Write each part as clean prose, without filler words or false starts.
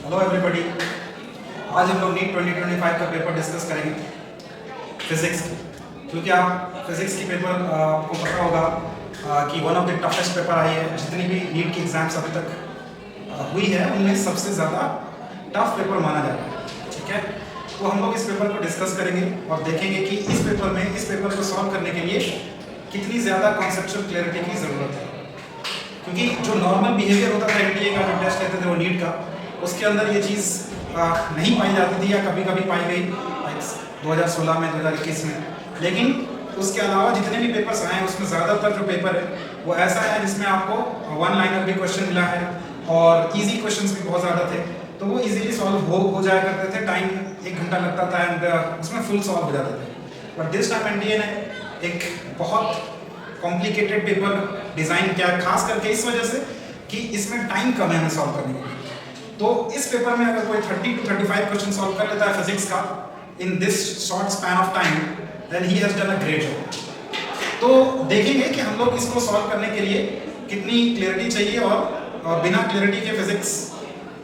Hello everybody, आज हम लोग नीट 2025 का पेपर डिस्कस करेंगे फिजिक्स, क्योंकि आप फिजिक्स की पेपर आपको पता होगा कि one of the toughest paper आई है। जितनी भी नीट की एग्जाम्स अभी तक हुई है उनमें सबसे ज़्यादा टफ पेपर माना जाता है। ठीक है, तो हम लोग इस पेपर को डिस्कस करेंगे और देखेंगे कि इस पेपर को सॉल्व करने के लिए कितनी ज़्यादा कॉन्सेप्चुअल क्लैरिटी की ज़रूरत है। क्योंकि जो नॉर्मल बिहेवियर होता था एनडीए का, जो टेस्ट लेते थे वो नीट का, उसके अंदर ये चीज़ नहीं पाई जाती थी या कभी कभी पाई गई 2016 में, 2021 में। लेकिन उसके अलावा जितने भी पेपर्स आए हैं उसमें ज़्यादातर जो पेपर है वो ऐसा है जिसमें आपको वन लाइनर भी क्वेश्चन मिला है और इजी क्वेश्चंस भी बहुत ज़्यादा थे, तो वो इजीली सॉल्व हो जाया करते थे। टाइम 1 घंटा लगता था एंड उसमें फुल सॉल्व हो जाते थे। बट दिस टाइम एनडीए ने एक बहुत कॉम्प्लिकेटेड पेपर डिज़ाइन किया, खास करके इस वजह से कि इसमें टाइम कम है हमें सॉल्व करने के लिए। तो इस पेपर में अगर कोई 30 to 35 क्वेश्चन सॉल्व कर लेता है फिजिक्स का in this short span of time, then he has done a great job. तो देखेंगे कि हम लोग इसको सॉल्व करने के लिए कितनी क्लियरिटी चाहिए और बिना क्लियरिटी के फिजिक्स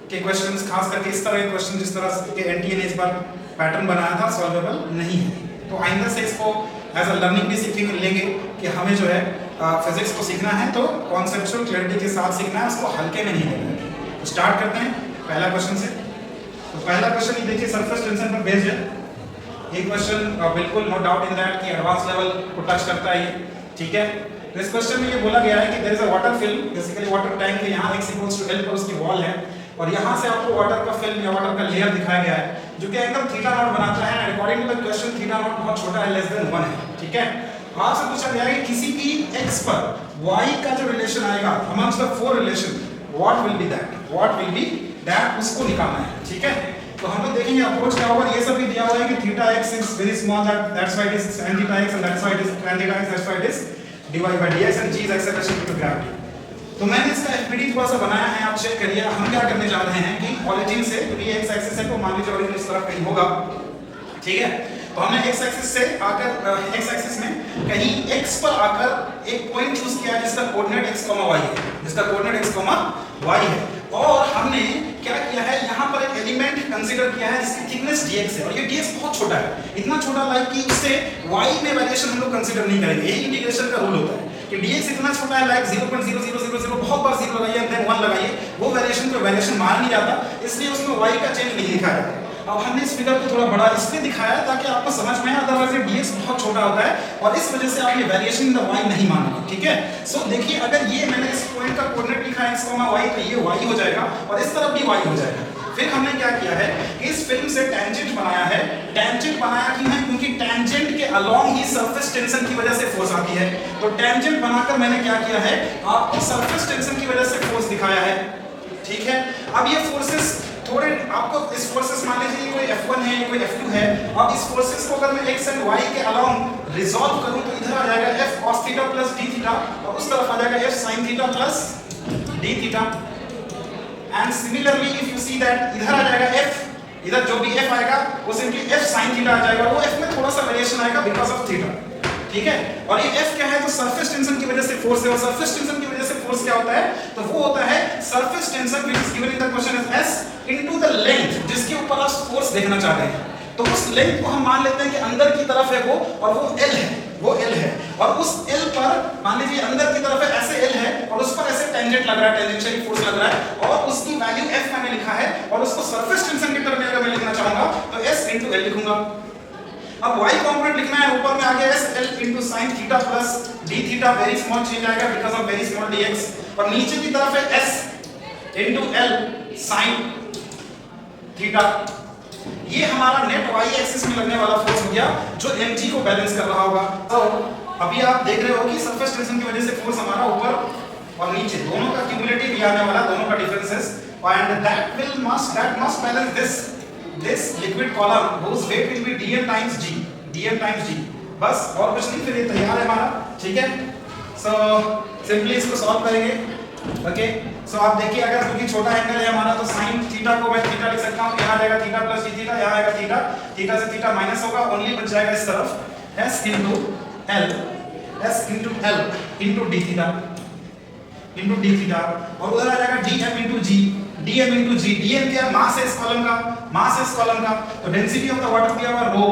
के क्वेश्चंस, खास करके इस तरह के क्वेश्चन जिस तरह के एनटीए ने इस बार पैटर्न बनाया था, सॉल्वेबल नहीं है। तो आइंदा से इसको एज अ लर्निंग भी सीखेंगे लेंगे कि हमें जो है फिजिक्स को सीखना है तो कॉन्सेप्चुअल क्लैरिटी के साथ सीखना है, उसको हल्के में नहीं लेना है। तो स्टार्ट करते हैं पहला क्वेश्चन से। तो पहला क्वेश्चन ये देखिए, सरफेस टेंशन पर बेस्ड है। ये क्वेश्चन बिल्कुल नो डाउट इन दैट कि एडवांस लेवल को टच करता है ये। ठीक है, तो इस क्वेश्चन में ये बोला गया है कि there is a water film, basically water tank है, यहाँ x = L पर उसकी वॉल है और यहाँ से आपको वाटर का फिल्म या वाटर का लेयर दिखाया गया है जो कि एंगल θ0 बनाता है। अकॉर्डिंग टू द क्वेश्चन θ0 बहुत छोटा है, <1 है। ठीक है, आपसे पूछा गया है कि किसी भी x पर y का जो रिलेशन आएगा amongst the 4 relation, what will B that उसको निकालना है। ठीक है, तो हम लोग देखेंगे अप्रोच क्या होगा। ये सब भी दिया हुआ है कि θx is very small, that's why it is sin θx and that's why it is tan θx, that's why it is dy by dx and g is acceleration due to gravity। तो मैंने इसका FPD थोड़ा सा बनाया है, आप check करिए। हम क्या करने जा रहे हैं कि ओरिजिन से, क्योंकि ये x एक्सिस है तो मान लीजिए ओरिजिन इस तरफ कहीं होगा। ठीक है, तो हमने x एक्सिस से आकर x एक्सिस में कहीं x पर आकर एक पॉइंट चूज किया जिसका कोऑर्डिनेट x, y है, और हमने क्या किया है, यहाँ पर एक एलिमेंट कंसीडर किया है जिसकी थिकनेस dx है और ये dx बहुत छोटा है, इतना छोटा लाइक कि उससे y में वेरिएशन हम लोग कंसीडर नहीं करेंगे। यही इंटीग्रेशन का रूल होता है कि dx इतना छोटा है लाइक 0.0000 बहुत बार 0 लगाइए देन 1 लगाइए, वो वेरिएशन माना नहीं जाता, इसलिए उसमें y का चेंज नहीं लिखा जाता। अब हमने इस फिगर को थोड़ा बड़ा इसलिए दिखाया ताकि आपको समझ में आए, अदरवाइज dx बहुत छोटा होता है और इस वजह से आप ये वेरिएशन इन द y नहीं मानोगे। ठीक है, सो देखिए, अगर ये मैंने इस पॉइंट का कोऑर्डिनेट लिखा है x, y, तो ये y हो जाएगा और इस तरफ भी y हो जाएगा। फिर हमने क्या किया है कि इस फिल्म से टेंजेंट बनाया है। टेंजेंट बनाया क्यों है? क्योंकि टेंजेंट के अलोंग ही सरफेस टेंशन की वजह से फोर्स आती है। तो टेंजेंट बनाकर मैंने क्या किया है, आपको सरफेस टेंशन की वजह से फोर्स दिखाया है। ठीक है, अब ये फोर्सेस थोड़े आपको, इस फोर्सेस मान लीजिए कोई F1 है, कोई F2 है। अब इस फोर्सेस को अगर मैं x एंड y के अलोंग रिजॉल्व करूं तो इधर आ जाएगा F cos theta plus d theta और उस तरफ आ जाएगा F sin theta plus d theta. And similarly if you see that इधर आ जाएगा F, इधर जो भी F आएगा वो सिंपली F sin थीटा आ जाएगा, वो F में थोड़ा सा वेरिएशन आएगा बिकॉज़ ऑफ थीटा। ठीक है, और ये F क्या है, तो सरफेस टेंशन की वजह से फोर्स है और सरफेस टेंशन की वजह से फोर्स क्या होता है, तो वो होता है surface tension which is given in the question as S into the length जिसके ऊपर आप फोर्स देखना चाहते हैं। तो उस लेंथ को हम मान लेते हैं कि अंदर की तरफ है वो, और वो L है, और उस L पर मान लीजिए अंदर की तरफ है, ऐसे L है और उस पर ऐसे टेंजेंट लग रहा है, टेंजेंशियल फोर्स लग रहा है और उसकी वैल्यू F मैंने लिखा है और उसको सरफेस टेंशन के टर्म में अगर मैं लिखना चाहूंगा तो S इनटू L लिखूंगा। अब y कंपोनेंट लिखना है, ऊपर में आ गया S L into sin theta plus d theta, very small change आएगा because of very small dx, और नीचे की तरफ है S into L sin theta. ये हमारा नेट y एक्सिस में लगने वाला फोर्स हो गया जो mg को बैलेंस कर रहा होगा। तो अभी आप देख रहे हो कि सरफेस टेंशन की वजह से फोर्स हमारा ऊपर और नीचे दोनों का क्यूमुलेटिव ये आने वाला, दोनों का differences, and that must balance this liquid column whose weight will be dm times g, बस और कुछ नहीं, फिर ये तैयार है हमारा। ठीक है, सो सिंपली इसको सॉल्व करेंगे। ओके, सो आप देखिए, अगर क्योंकि छोटा एंगल है हमारा तो sin थीटा को मैं थीटा लिख सकता हूं, यहाँ जाएगा थीटा प्लस d थीटा, यहाँ आएगा थीटा, थीटा से थीटा माइनस होगा, ओनली बच जाएगा इस तरफ s into l into d theta और उधर आ जाएगा dm into g dm into g। dm क्या है? मास है इस कॉलम का, मास है इस कॉलम का, तो डेंसिटी ऑफ द वाटर दिया हुआ रो,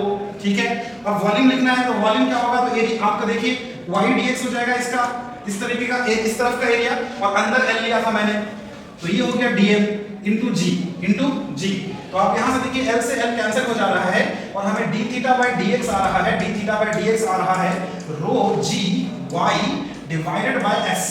ठीक है। अब वॉल्यूम लिखना है, तो वॉल्यूम क्या होगा? तो एरिया आपका देखिए y dx हो जाएगा इसका, इस तरीके का इस तरफ का एरिया, और अंदर l लिया था मैंने, तो ये हो गया dm into g। तो आप यहां से देखिए l से l कैंसिल हो जा रहा है और हमें d थीटा बाय dx आ रहा है, d थीटा बाय dx आ रहा है रो g y divided by s।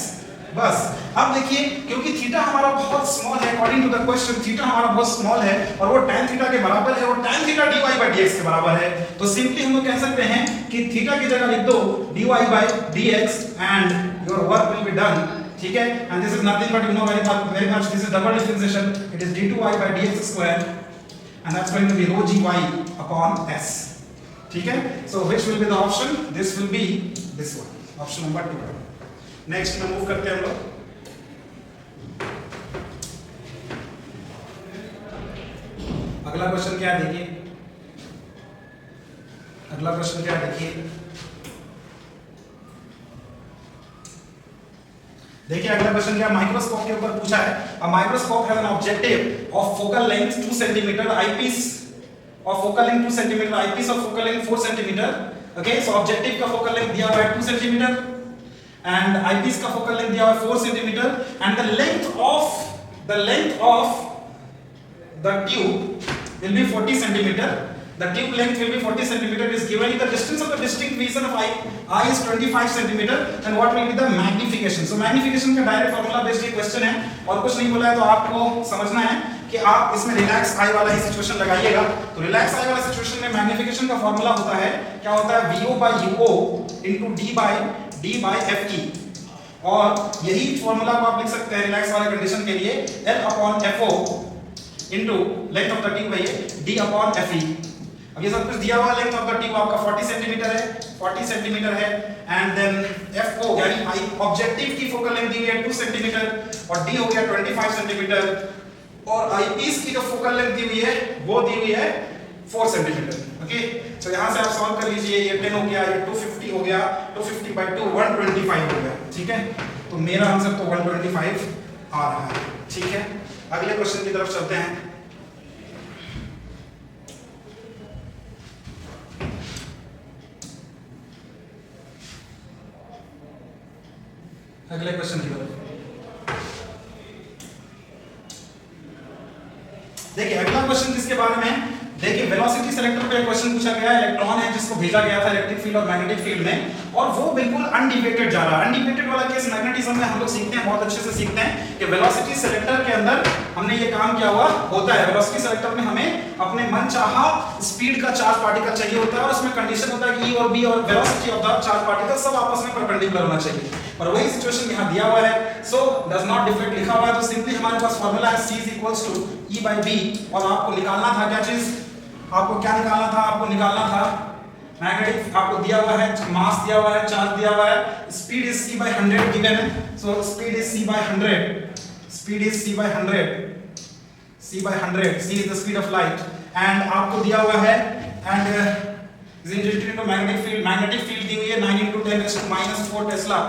बस अब देखिए, क्योंकि थीटा हमारा बहुत स्मॉल है, according to the question theta हमारा बहुत स्मॉल है और वो tan थीटा के बराबर है, और tan theta dy by dx के बराबर है, तो सिंपली हम लोग कह सकते हैं कि थीटा की जगह लिख दो dy by dx and your work will be done, ठीक है। And this is nothing but you know very much, this is double differentiation, it is d2y by dx square and that's going to be rho gy upon s, ठीक है। So which will be the option? This will be this one, option number 2। Next में move करते हैं हम लोग। अगला question क्या है देखिए, अगला क्वेश्चन क्या है देखिए, देखिए अगला क्वेश्चन क्या माइक्रोस्कोप के ऊपर पूछा है। A microscope has an objective of focal length 2 centimetre, eyepiece of focal length 2 centimetre, eyepiece of focal length 4 centimetre. Okay, so objective का फोकल लेंथ दिया हुआ है 2 सेंटीमीटर एंड आईपीस का फोकल लेंथ दिया हुआ है 4 centimetre and the length of the tube will be 40 centimeter. The tube length will be 40 centimeter. Is given the distance of the distinct vision of eye is 25 centimeter. And what will be the magnification? So magnification का direct formula based ये question है और कुछ नहीं बोला है, तो आपको समझना है कि आप इसमें रिलैक्स आई वाला ही सिचुएशन लगाइएगा। तो रिलैक्स आई वाला सिचुएशन में मैग्निफिकेशन का फॉर्मूला होता है, क्या होता है? VO by UO into D by FE, और यही फॉर्मूला को आप लिख सकते हैं रिलैक्स वाले कंडीशन के लिए, L upon FO into length of the tube है ये D upon FE। अब ये सब कुछ दिया हुआ, लेंथ ऑफ द ट्यूब आपका 40 सेंटीमीटर है, 40 सेंटीमीटर है एंड देन FO यानी आई ऑब्जेक्टिव की फोकल लेंथ दी हुई है 2 सेंटीमीटर और D हो गया 25 सेंटीमीटर और आईपीस की जो फोकल लेंथ दी हुई है वो दी हुई है 4 सेंटीमीटर। ओके, तो यहां से आप सॉल्व कर लीजिए, ये 10 हो गया, ये 250 हो गया, 250 by 2 125 हो गया, ठीक है। तो मेरा आंसर तो 125 आ रहा है, ठीक है। अगले क्वेश्चन की तरफ चलते हैं। अगले क्वेश्चन की तरफ देखिए, अगला क्वेश्चन जिसके बारे में देखिए, वेलोसिटी सेलेक्टर पे क्वेश्चन पूछा गया है। इलेक्ट्रॉन है जिसको भेजा गया था इलेक्ट्रिक फील्ड और मैग्नेटिक फील्ड में और वो बिल्कुल अनडिवेटेड जा रहा है। अनडिवेटेड वाला केस मैग्नेटिज्म में हम लोग सीखते हैं, बहुत अच्छे से सीखते हैं कि वेलोसिटी सेलेक्टर के अंदर हमने ये काम किया हुआ होता है। वेलोसिटी सेलेक्टर में हमें अपने मनचाहा स्पीड का चार्ज पार्टिकल चाहिए होता है और उसमें कंडीशन होता है कि E और B और velocity of the charge particle सब आपस में परपेंडिकुलर होना चाहिए, और वही सिचुएशन यहां दिया हुआ है। सो डज नॉट डिफरेंट लिखा हुआ है, तो सिंपली हमारे पास फार्मूला है C = E by B और आपको निकालना था क्या चीज? आपको क्या निकालना था? आपको निकालना था मैग्नेटिक, आपको दिया हुआ है मास दिया हुआ है, चार्ज दिया हुआ है, speed is c by 100 given है। So speed is c by 100, speed is c by 100, c by 100, c is the speed of light and आपको दिया हुआ है and is interested into magnetic field दी हुई है 9 × 10⁻⁴ टेस्ला,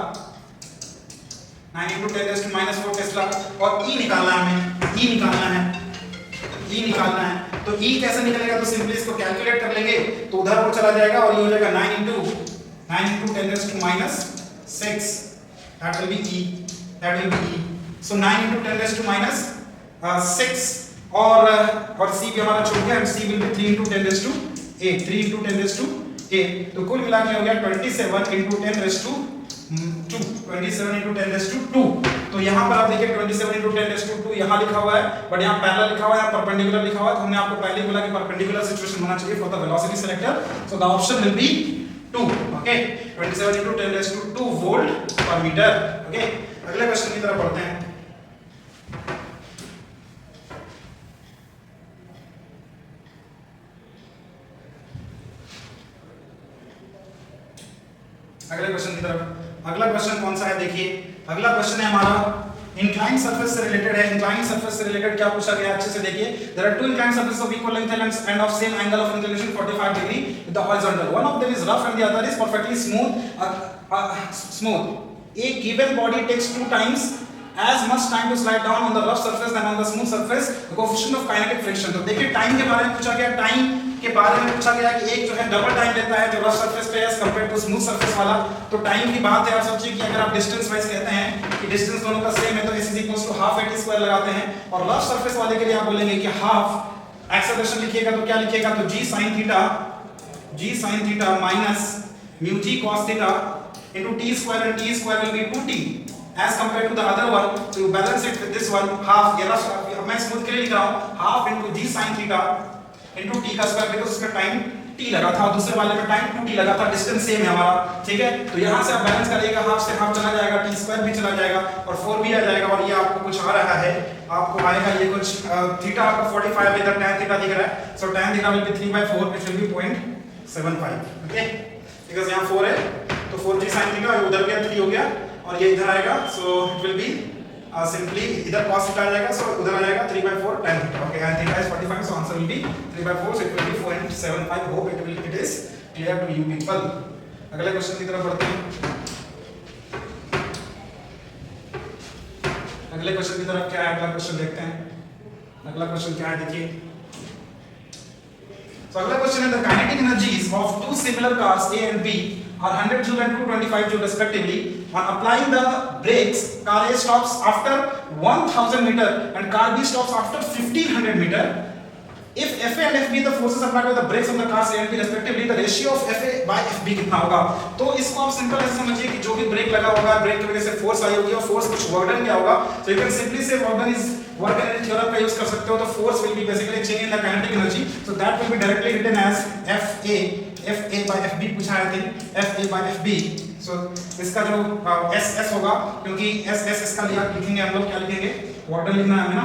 9 × 10⁻⁴ टेस्ला और E निकालना है हमें, E निकालना है, E निकालना है। तो E कैसे निकलेगा? तो सिंपली इसको कैलकुलेट कर लेंगे तो उधर वो चला जाएगा और ये हो जाएगा 9 × 10⁻⁶, that will be E, that will be E। so 9 × 10⁻⁶ और C भी हमारा छूट गया, C will be 3 × 10⁸, 3 × 10⁸। तो कुल मिला के हो गया 27 × 10⁻², 27 × 10⁻²। तो यहाँ पर आप देखिए 27 × 10⁻² यहाँ लिखा हुआ है, बट यहाँ पैरेलल लिखा हुआ है, यहाँ परपेंडिकुलर लिखा हुआ है। तो हमने आपको पहले ही बोला कि परपेंडिकुलर सिचुएशन होना चाहिए for the velocity selector, so the option will be 2। Okay, 27 × 10⁻² volt पर मीटर। ओके, अगले क्वेश्चन की तरफ बढ़ते हैं। अगले क्वेश्चन की तरफ, अगला क्वेश्चन कौन सा है देखिए, अगला क्वेश्चन है हमारा इंक्लाइंड सरफेस से रिलेटेड है। इंक्लाइंड सरफेस से रिलेटेड क्या पूछा गया अच्छे से देखिए, there are two inclined surfaces of equal length and of same angle of inclination 45 degree with the horizontal, one of them is rough and the other is perfectly smooth. A given body takes 2 times as much time to slide down on the rough surface than on the smooth surface, the coefficient of kinetic friction। तो देखिए time के बारे में पूछा गया, time के बारे में पूछा गया कि एक जो है डबल टाइम लेता है जो रफ सरफेस पे as compare to smooth surface वाला। तो टाइम की बात है, आप सोचिए कि अगर आप डिस्टेंस वाइज कहते हैं कि डिस्टेंस दोनों का सेम है तो s = हाफ at² लगाते हैं, और रफ सरफेस वाले के लिए आप बोलेंगे कि हाफ एक्सेलरेशन लिखिएगा तो क्या लिखिएगा, तो g sin theta minus mu g cos theta into t² and t² will be 2t as compared to the other one, so you balance it with this one half, ये rough, मैं smooth के लिए लिख रहा हूं half into g sin theta into t का square, because उसमें time t लगा था और दूसरे वाले में टाइम 2t लगा था, डिस्टेंस सेम है हमारा, ठीक है। तो यहां से आप बैलेंस करिएगा, हाफ से हाफ चला जाएगा, t² भी चला जाएगा और 4 भी आ जाएगा, और ये आपको कुछ आ रहा है, आपको आएगा ये कुछ थीटा आपका 45 इधर tan थीटा दिख रहा है, सो tan theta will be 3/4 which will be 0.75, okay, because यहां 4 है तो 4g sin थीटा उधर गया 3 हो गया और ये इधर आएगा, so it will be simply इधर cos थीटा आ जाएगा, सो उधर आ जाएगा 3/4 tan theta, okay, and theta is 45, so answer will be 3/4, so it will be 4.75। hope it is clear to you people। अगले क्वेश्चन की तरफ बढ़ते हैं। अगले क्वेश्चन की तरफ क्या है, अगला क्वेश्चन देखते हैं। अगला क्वेश्चन क्या है देखिए, so अगला क्वेश्चन है the kinetic energies of two similar cars A and B are 100 joule and 225 joule respectively। On applying the brakes, car A stops after 1000 meter and car B stops after 1500 meter। If FA and FB the forces applied by the brakes on the cars A and B respectively, the ratio of FA by FB कितना होगा। तो इसको आप simple ऐसे समझिए कि जो भी ब्रेक लगा होगा, ब्रेक की वजह से फोर्स आई होगी और फोर्स कुछ वर्क डन क्या होगा, so you can simply say work done is work energy theorem का यूज कर सकते हो, तो force will be basically change in the kinetic energy, so that will be directly written as FA by FB पूछा है थे, FA by FB। so इसका जो SS होगा, क्योंकि SS इसका लिया लिखेंगे हम लोग, क्या लिखेंगे, वर्क डन लिखना है हमें ना,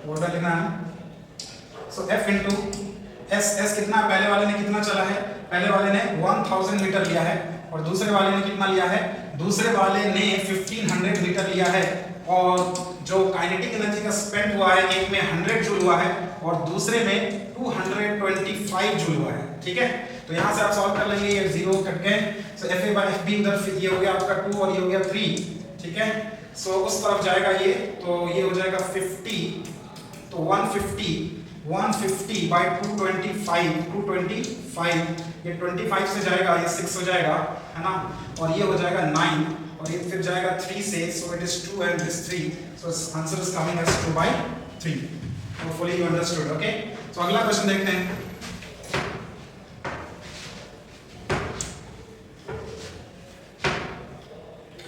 वर्क डन लिखना है, so F into SS कितना, पहले वाले ने कितना चला है, पहले वाले ने 1000 मीटर लिया है और दूसरे वाले ने कितना लिया है, दूसरे वाले ने 1500 मीटर लिया है, और जो काइनेटिक एनर्जी का स्पेंड हुआ है, एक में 100 जूल हुआ है और दूसरे में 225 जूल हुआ है, ठीक है। तो यहाँ से आप सॉल्व कर लेंगे, ये 0 कट गए, सो FA by FB उधर ये हो गया आपका 2 और ये हो गया 3, ठीक है। सो उस तरफ जाएगा ये, तो ये हो जाएगा 50, तो 150 by 225, ये 25 से जाएगा, ये 6 हो जाएगा, है ना, और ये हो जाएगा 9 और ये फिर जाएगा 3 से, so it is 2 and this 3, so answer is coming as 2/3। hopefully you understood, okay। so अगला क्वेश्चन देखते हैं।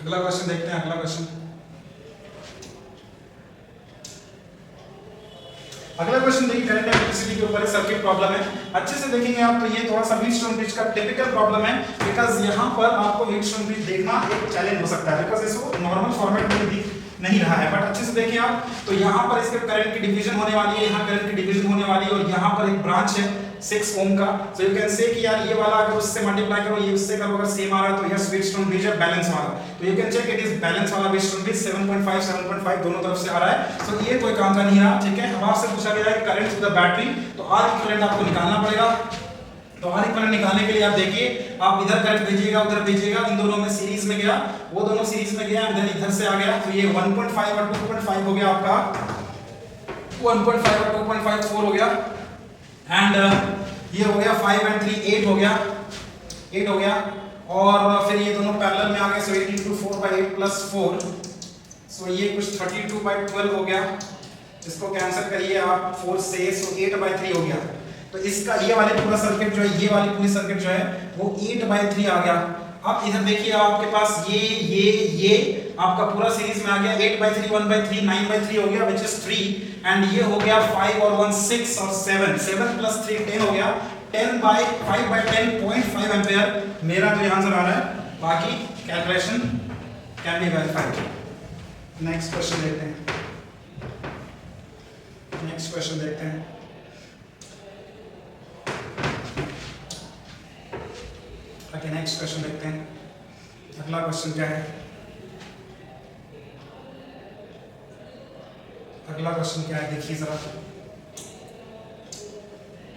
अगला क्वेश्चन अगला क्वेश्चन देखिए, करंट इलेक्ट्रिसिटी के ऊपर सर्किट प्रॉब्लम है, अच्छे से देखेंगे आप तो ये थोड़ा सा व्हीटस्टोन ब्रिज का टिपिकल प्रॉब्लम है, बिकॉज यहाँ पर आपको व्हीटस्टोन ब्रिज देखना एक चैलेंज हो सकता है, बिकॉज इसको नॉर्मल फॉर्मेट में दिख नहीं रहा है, बट अच्छे से देखिए आप, तो यहाँ पर इसके करंट की डिवीजन होने वाली है, यहाँ करंट की डिवीजन होने वाली है, और यहाँ पर एक ब्रांच है 6 ओम का, सो यू कैन से कि यार ये वाला अगर उससे मल्टीप्लाई करो, ये उससे करो, अगर सेम आ रहा है तो यह व्हीटस्टोन ब्रिज है बैलेंस वाला, तो you can check it is balance वाला व्हीटस्टोन ब्रिज 7.5 दोनों तरफ से आ रहा है, सो ये कोई काम का नहीं रहा, ठीक है। अब आपसे पूछा गया है करंट थ्रू द बैटरी, तो R इक्विवेलेंट आपको निकालना पड़ेगा, तो R इक्विवेलेंट निकालने के लिए आप देखिए, आप इधर करंट भेजिएगा उधर भेजिएगा, इन दोनों में सीरीज में गया, वो दोनों सीरीज में गया, इधर इधर से आ गया, तो ये 1.5 और 2.5 हो गया आपका, 1.5 और 2.5 4 हो गया, एंड ये हो गया 5 and 3 8 हो गया, 8 हो गया, और फिर ये दोनों पैरेलल में आ गए, सो 8 into 4/8 plus 4, सो ये कुछ 32/12 हो गया, इसको कैंसिल करिए आप 4 से, सो 8/3 हो गया। तो इसका ये वाली पूरा सर्किट जो है, ये वाली पूरी सर्किट जो है वो 8/3 आ गया। अब इधर देखिए आपके पास ये आपका पूरा सीरीज में आ गया, 8/3 1/3 9/3 हो गया, which is 3, एंड ये हो गया 5 और 1 6 और 7 plus 3 10 हो गया, 10/5/10 0.5 एम्पीयर मेरा तो आंसर आ रहा है, बाकी calculation can be verified. Next question देखते हैं, नेक्स्ट क्वेश्चन देखते हैं। अगला क्वेश्चन क्या है, देखिए जरा,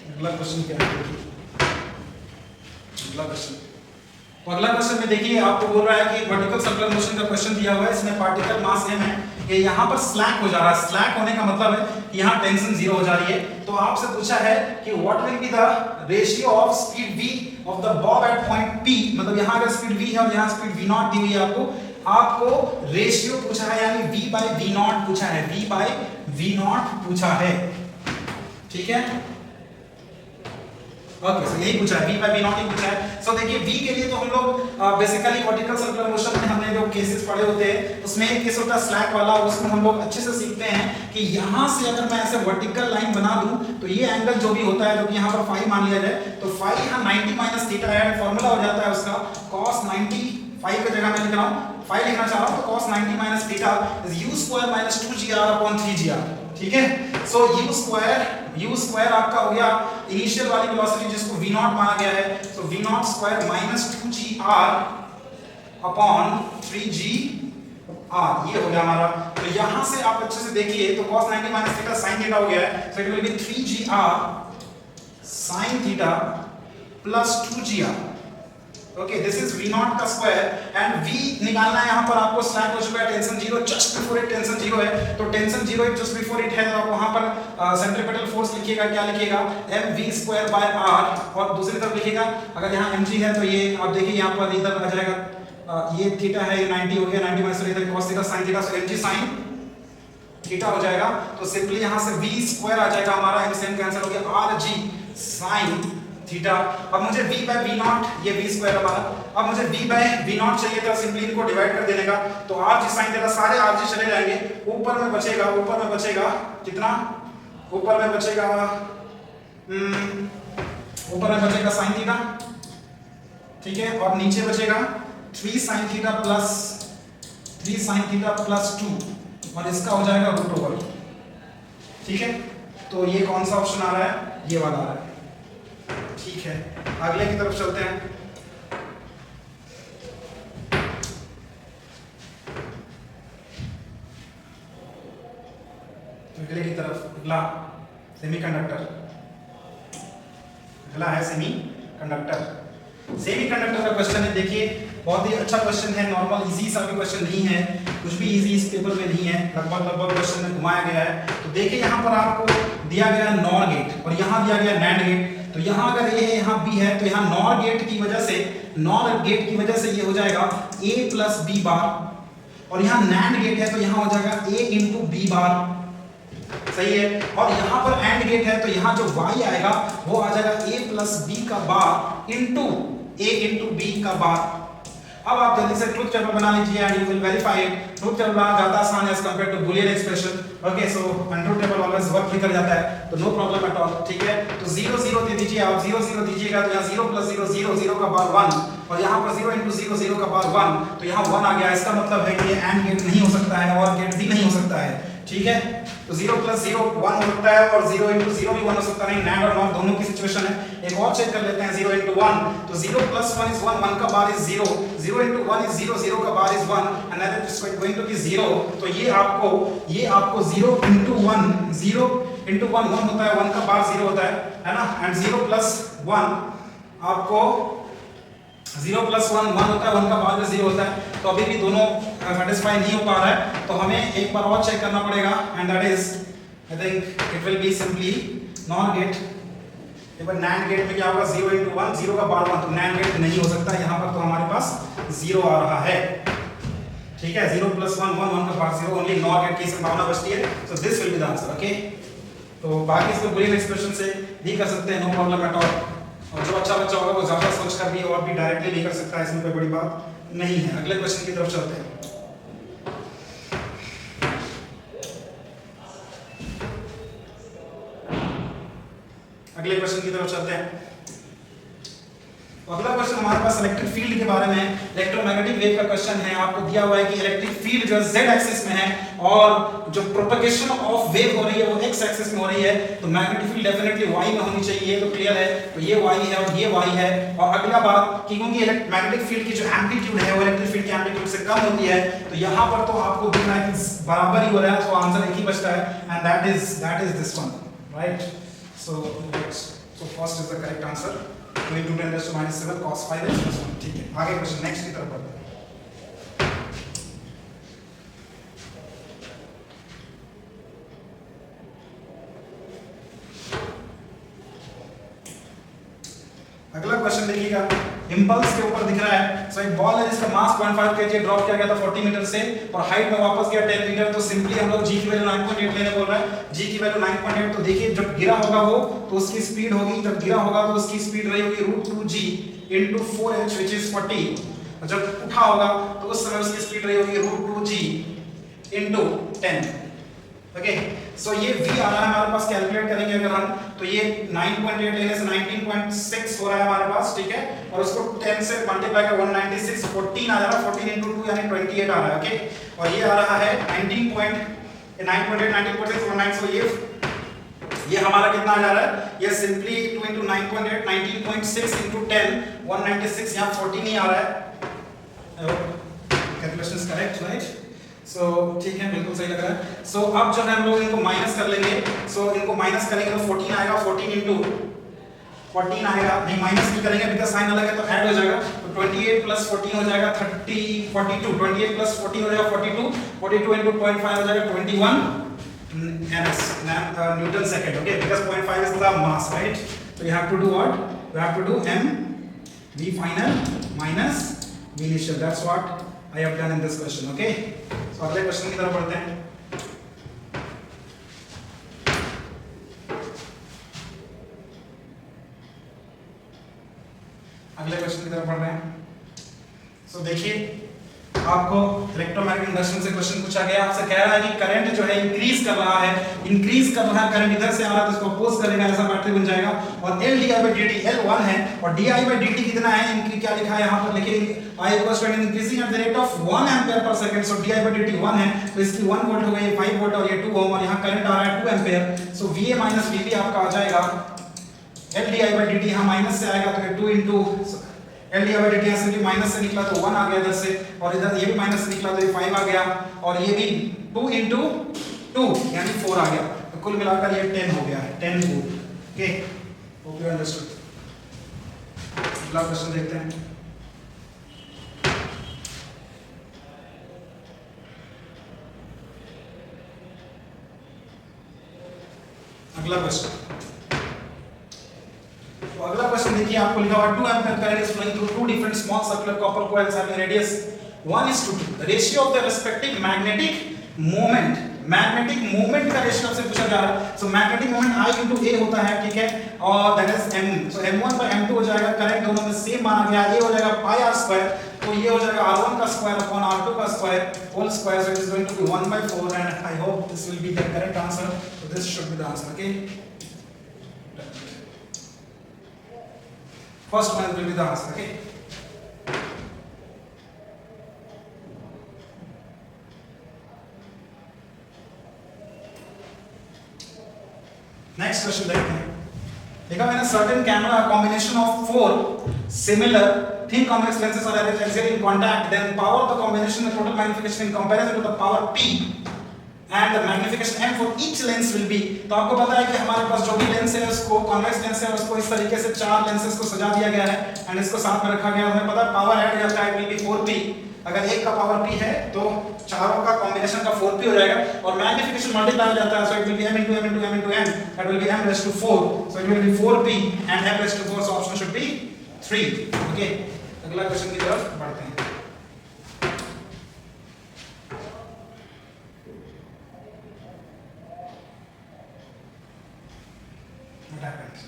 अगला क्वेश्चन क्या है, अगला क्वेश्चन तो अगला क्वेश्चन में देखिए आपको बोल रहा है कि वर्टिकल सर्कुलर मोशन का क्वेश्चन दिया हुआ है, इसमें पार्टिकल मास m है, ये यहाँ पर स्लैक हो जा रहा है। स्लैक होने का मतलब है कि यहाँ टेंशन जीरो हो जा रही है। तो आपसे पूछा है कि what will be the ratio of speed v of the bob at point p, मतलब यहाँ अगर स्पीड v है और यहाँ स्पीड v नॉट दी हुई है, आपको रेशियो पूछा है, यानी v by v नॉट पूछा है, v by v नॉट पूछा है, ठीक है। ओके सो यही पूछा है, v by v नॉट ही पूछा है। सो देखिए v के लिए तो हम लोग बेसिकली वर्टिकल सर्कुलर मोशन में हमने जो केसेस पढ़े होते हैं उसमें एक केस होता है स्लैक वाला, उसमें हम लोग अच्छे से सीखते हैं कि यहाँ से अगर मैं ऐसे वर्टिकल लाइन बना दूं तो ये एंगल जो भी होता है, जो कि यहाँ पर फाई मान लिया जाए, तो फाई यहाँ 90 माइनस थीटा है, फॉर्मूला हो जाता है उसका cos 90, फाई की जगह मैं लिख रहा हूँ फाई लिखना चाह रहा हूँ, तो cos 90 minus theta is u square minus 2gr upon 3gr, ठीक है। सो u स्क्वायर आपका हो गया इनिशियल वाली वेलोसिटी जिसको v नॉट माना गया है, तो v not square minus 2gr upon 3gr, ये हो गया हमारा। तो यहां से आप अच्छे से देखिए तो cos 90 minus theta sin theta हो गया है, so it will B 3gr sin theta plus 2gr। Okay, this is v not का स्क्वायर एंड v निकालना है। यहाँ पर आपको स्लैक हो चुका है, tension zero, just before it tension zero है, तो tension zero it just before it है, तो आप वहाँ पर सेंट्रीपिटल फोर्स लिखिएगा, क्या लिखिएगा mv स्क्वायर बाय r, और दूसरी तरफ लिखिएगा अगर यहाँ mg है तो ये आप देखिए यहाँ पर इधर आ जाएगा, ये थीटा है, ये 90 हो गया, 90 माइनस इधर cos थीटा sin थीटा, सो mg sin थीटा हो जाएगा। तो सिंपली यहाँ से v स्क्वायर आ जाएगा हमारा, m कैंसिल हो गया, rg sin थीटा। अब मुझे v by v नॉट, ये v स्क्वायर हमारा, अब मुझे v by v नॉट चाहिए था, सिंपली इनको डिवाइड कर देने का, तो rg sin थीटा, सारे rg चले जाएंगे, ऊपर में बचेगा कितना, ऊपर में बचेगा sin थीटा, ठीक है, और नीचे बचेगा 3 sin थीटा प्लस 2, और इसका हो जाएगा रूट ओवर, ठीक है। तो ये कौन सा ऑप्शन आ रहा है, ये वाला आ रहा है, ठीक है। अगले की तरफ चलते हैं। अगले की तरफ अगला सेमीकंडक्टर, अगला है सेमीकंडक्टर का क्वेश्चन है। देखिए बहुत ही अच्छा क्वेश्चन है, नॉर्मल इजी सा भी क्वेश्चन नहीं है, कुछ भी इजी इस पेपर में नहीं है, लगभग क्वेश्चन में घुमाया गया है। तो देखिए यहाँ पर आपको दिया गया है नॉर गेट और यहाँ दिया गया नैंड गेट, तो यहाँ अगर ए है यहाँ बी है, तो यहाँ नॉर गेट की वजह से ये हो जाएगा a प्लस बी बार, और यहाँ नैंड गेट है तो यहाँ हो जाएगा a इंटू बी बार, सही है। और यहाँ पर एंड गेट है तो यहाँ जो y आएगा वो आ जाएगा a प्लस बी का bar into a into B का बार। अब आप जल्दी से ट्रूथ टेबल बना लीजिए and you will verify it. Truth table बनाना ज्यादा आसान है as compare to Boolean expression. Okay, so truth table always work भी कर जाता है, तो नो प्रॉब्लम एट ऑल, ठीक है। तो 0 0 दे दीजिए, आप 0 0 दीजिएगा तो यहाँ 0 प्लस 0 0 0 का बार 1, और यहाँ पर 0 इंटू 0 0 का बार 1, तो यहाँ 1 आ गया। इसका मतलब है कि ये एंड गेट नहीं हो सकता है और गेट भी नहीं हो सकता है, ठीक है। तो 0 प्लस 0 1 हो सकता है और 0 इंटू 0 भी 1 हो सकता है, नैंड और नॉट दोनों की सिचुएशन है। एक और चेक कर लेते हैं, 0 इंटू 1, तो 0 प्लस 1 इज 1, 1 का बार इज 0, 0 इंटू 1 इज 0, 0 का बार is 1, and that is going to be 0। तो ये आपको 0 इंटू 1 होता है, 1 का बार 0 होता है ना, एंड 0 प्लस 1 आपको 0 प्लस 1 1 होता है, 1 का बार भी 0 होता है। तो अभी भी दोनों सेटिस्फाई नहीं हो पा रहा है, तो हमें एक बार और चेक करना पड़ेगा, and that is I think it will be simply NOR gate. एक बार नैंड गेट में क्या होगा, 0 इंटू 1, 0 का बार 1, तो नैंड गेट नहीं हो सकता, यहाँ पर तो हमारे पास 0 आ रहा है, ठीक है। 0 प्लस 1 1, 1 का बार 0, ओनली नॉर गेट की संभावना बचती है, so this will be the answer. Okay, तो बाकी इसको बूलियन एक्सप्रेशन से भी कर सकते हैं, नो प्रॉब्लम एट ऑल। और जो अच्छा बच्चा होगा वो ज्यादा सोच कर भी और भी डायरेक्टली भी कर सकता है, इसमें कोई बड़ी बात नहीं है। अगले क्वेश्चन की तरफ चलते हैं। अगला क्वेश्चन हमारे पास इलेक्ट्रिक फील्ड के बारे में है, इलेक्ट्रोमैग्नेटिक वेव का क्वेश्चन है। आपको दिया हुआ है कि इलेक्ट्रिक फील्ड जो z एक्सिस में है और जो प्रोपगेशन ऑफ वेव हो रही है वो x एक्सिस में हो रही है, तो मैग्नेटिक फील्ड डेफिनेटली y में होनी चाहिए, तो क्लियर है। तो ये y है और ये y है। और अगला बात कि क्योंकि मैग्नेटिक फील्ड की जो एम्पलीट्यूड है वो इलेक्ट्रिक फील्ड की एम्पलीट्यूड से कम होती है, तो यहाँ पर तो आपको दिख रहा है कि बराबर ही हो रहा है, तो आंसर एक ही बचता है, and that is this one, right. So first is the correct answer. 2 into 10 raised to minus 7 cos 5x plus 1. ठीक है, आगे क्वेश्चन नेक्स्ट की तरफ बढ़ते हैं। अगला क्वेश्चन देखिएगा, इंपल्स के ऊपर दिख रहा है। सो एक बॉल है जिसका मास 0.5 kg ड्रॉप किया गया था 40 मीटर से और हाइट में वापस गया 10 मीटर। तो सिंपली हम लोग g की वैल्यू 9.8 लेने बोल रहा है। g की वैल्यू 9.8, तो देखिए जब गिरा होगा वो तो उसकी स्पीड होगी, जब गिरा होगा तो उसकी स्पीड रही होगी √2g into 4h which is 40। और जब उठा होगा तो उस समय उसकी स्पीड रही होगी √2g into 10। ओके, सो ये v आ रहा है हमारे पास, कैलकुलेट करेंगे अगर हम तो ये 9.8 लेने से 19.6 हो रहा है हमारे पास, ठीक है। और उसको 10 से मल्टीप्लाई कर 196 14 आ जा रहा है, 14 into 2 यानी 28 आ रहा है। ओके, और ये आ रहा है 19.6 19.6 सो ये हमारा कितना आ जा रहा है, ये सिंपली 2 into 9.8 19.6 into 10 196, यहाँ 14 ही आ रहा है। Calculation is correct, right? So ठीक है, बिल्कुल सही लग रहा है। सो अब जो है हम लोग इनको माइनस कर लेंगे। सो इनको माइनस करेंगे तो 14 आएगा, 14 into 14 आएगा, नहीं माइनस नहीं करेंगे बिकॉज़ साइन अलग है तो ऐड हो जाएगा। तो 28 plus 14 हो जाएगा 30 42, 28 plus 14 हो जाएगा 42, 42 into 0.5 हो जाएगा 21 ns Newton second. Okay, because 0.5 is the mass, right? So you have to do what? You have to do m v final minus v initial. That's what I have done in this question. Okay, so अगले question की तरफ बढ़ते हैं। अगले question की तरफ बढ़ रहे हैं। सो देखिए, आपको इलेक्ट्रोमैग्नेटिक इंडक्शन से क्वेश्चन पूछा गया, आपसे कह रहा है कि करंट जो है इंक्रीज कर रहा है, करंट इधर से आ रहा है तो इसको अपोज करेगा, ऐसा बैटरी बन जाएगा। और L di by dt L1 है और di by dt कितना है, इनकी क्या लिखा है यहाँ पर, लिखिए I equals to increasing at the rate of 1 ampere per second। so di by dt 1 है तो इसकी 1 वोल्ट हो गई, 5 वोल्ट और ये 2 ओम, और यहाँ करंट आ रहा है 2 एम्पीयर। सो VA minus VB आपका आ जाएगा L di by dt, यहाँ माइनस से आएगा तो ये 2 into L di by dt यहाँ से भी माइनस से निकला तो 1 आ गया इधर से, और इधर ये भी माइनस से निकला तो ये 5 आ गया, और ये भी 2 into 2 यानी 4 आ गया। तो कुल मिलाकर ये 10 हो गया है, 10 volt. Okay, hope you understood. अगला क्वेश्चन देखते हैं। अगला क्वेश्चन, तो अगला क्वेश्चन देखिए, आपको लिखा हुआ 2 ampere current is flowing through two different small circular copper coils having radius 1:2। The ratio of the respective magnetic moment का रेशियो आपसे पूछा जा रहा है। So magnetic moment I into A होता है, ठीक है, और that is m। So m1 by m2 हो जाएगा, करंट दोनों में सेम माना गया, ये हो जाएगा pi r स्क्वायर, तो ये हो जाएगा r1 का स्क्वायर अपॉन r2 का square whole square. So it is going to be 1/4 and I hope this will be the correct answer. So this should be the answer. Okay, first one will be the answer. Okay, next question देखते हैं। देखा मैंने, certain camera combination of 4 similar thin convex lenses are axially in contact, then power the combination, the total magnification in comparison to the power p and the magnification m for each lens will be। तो आपको पता है कि हमारे पास जो भी lens है उसको कॉन्वेक्स लेंस है, उसको इस तरीके से 4 लेंसेज को सजा दिया गया है एंड इसको साथ में रखा गया है। हमें पता है पावर ऐड हो जाता है, will be 4p। अगर एक का पावर p है तो चारों का कॉम्बिनेशन का 4p हो जाएगा, और मैग्निफिकेशन मल्टीप्लाई हो जाता है, so it will be m into m into m into n, that will be m raised to 4, so it will be 4p and m raised to 4, so option should be 3। Okay, अगला question की तरफ बढ़ते हैं। What happened?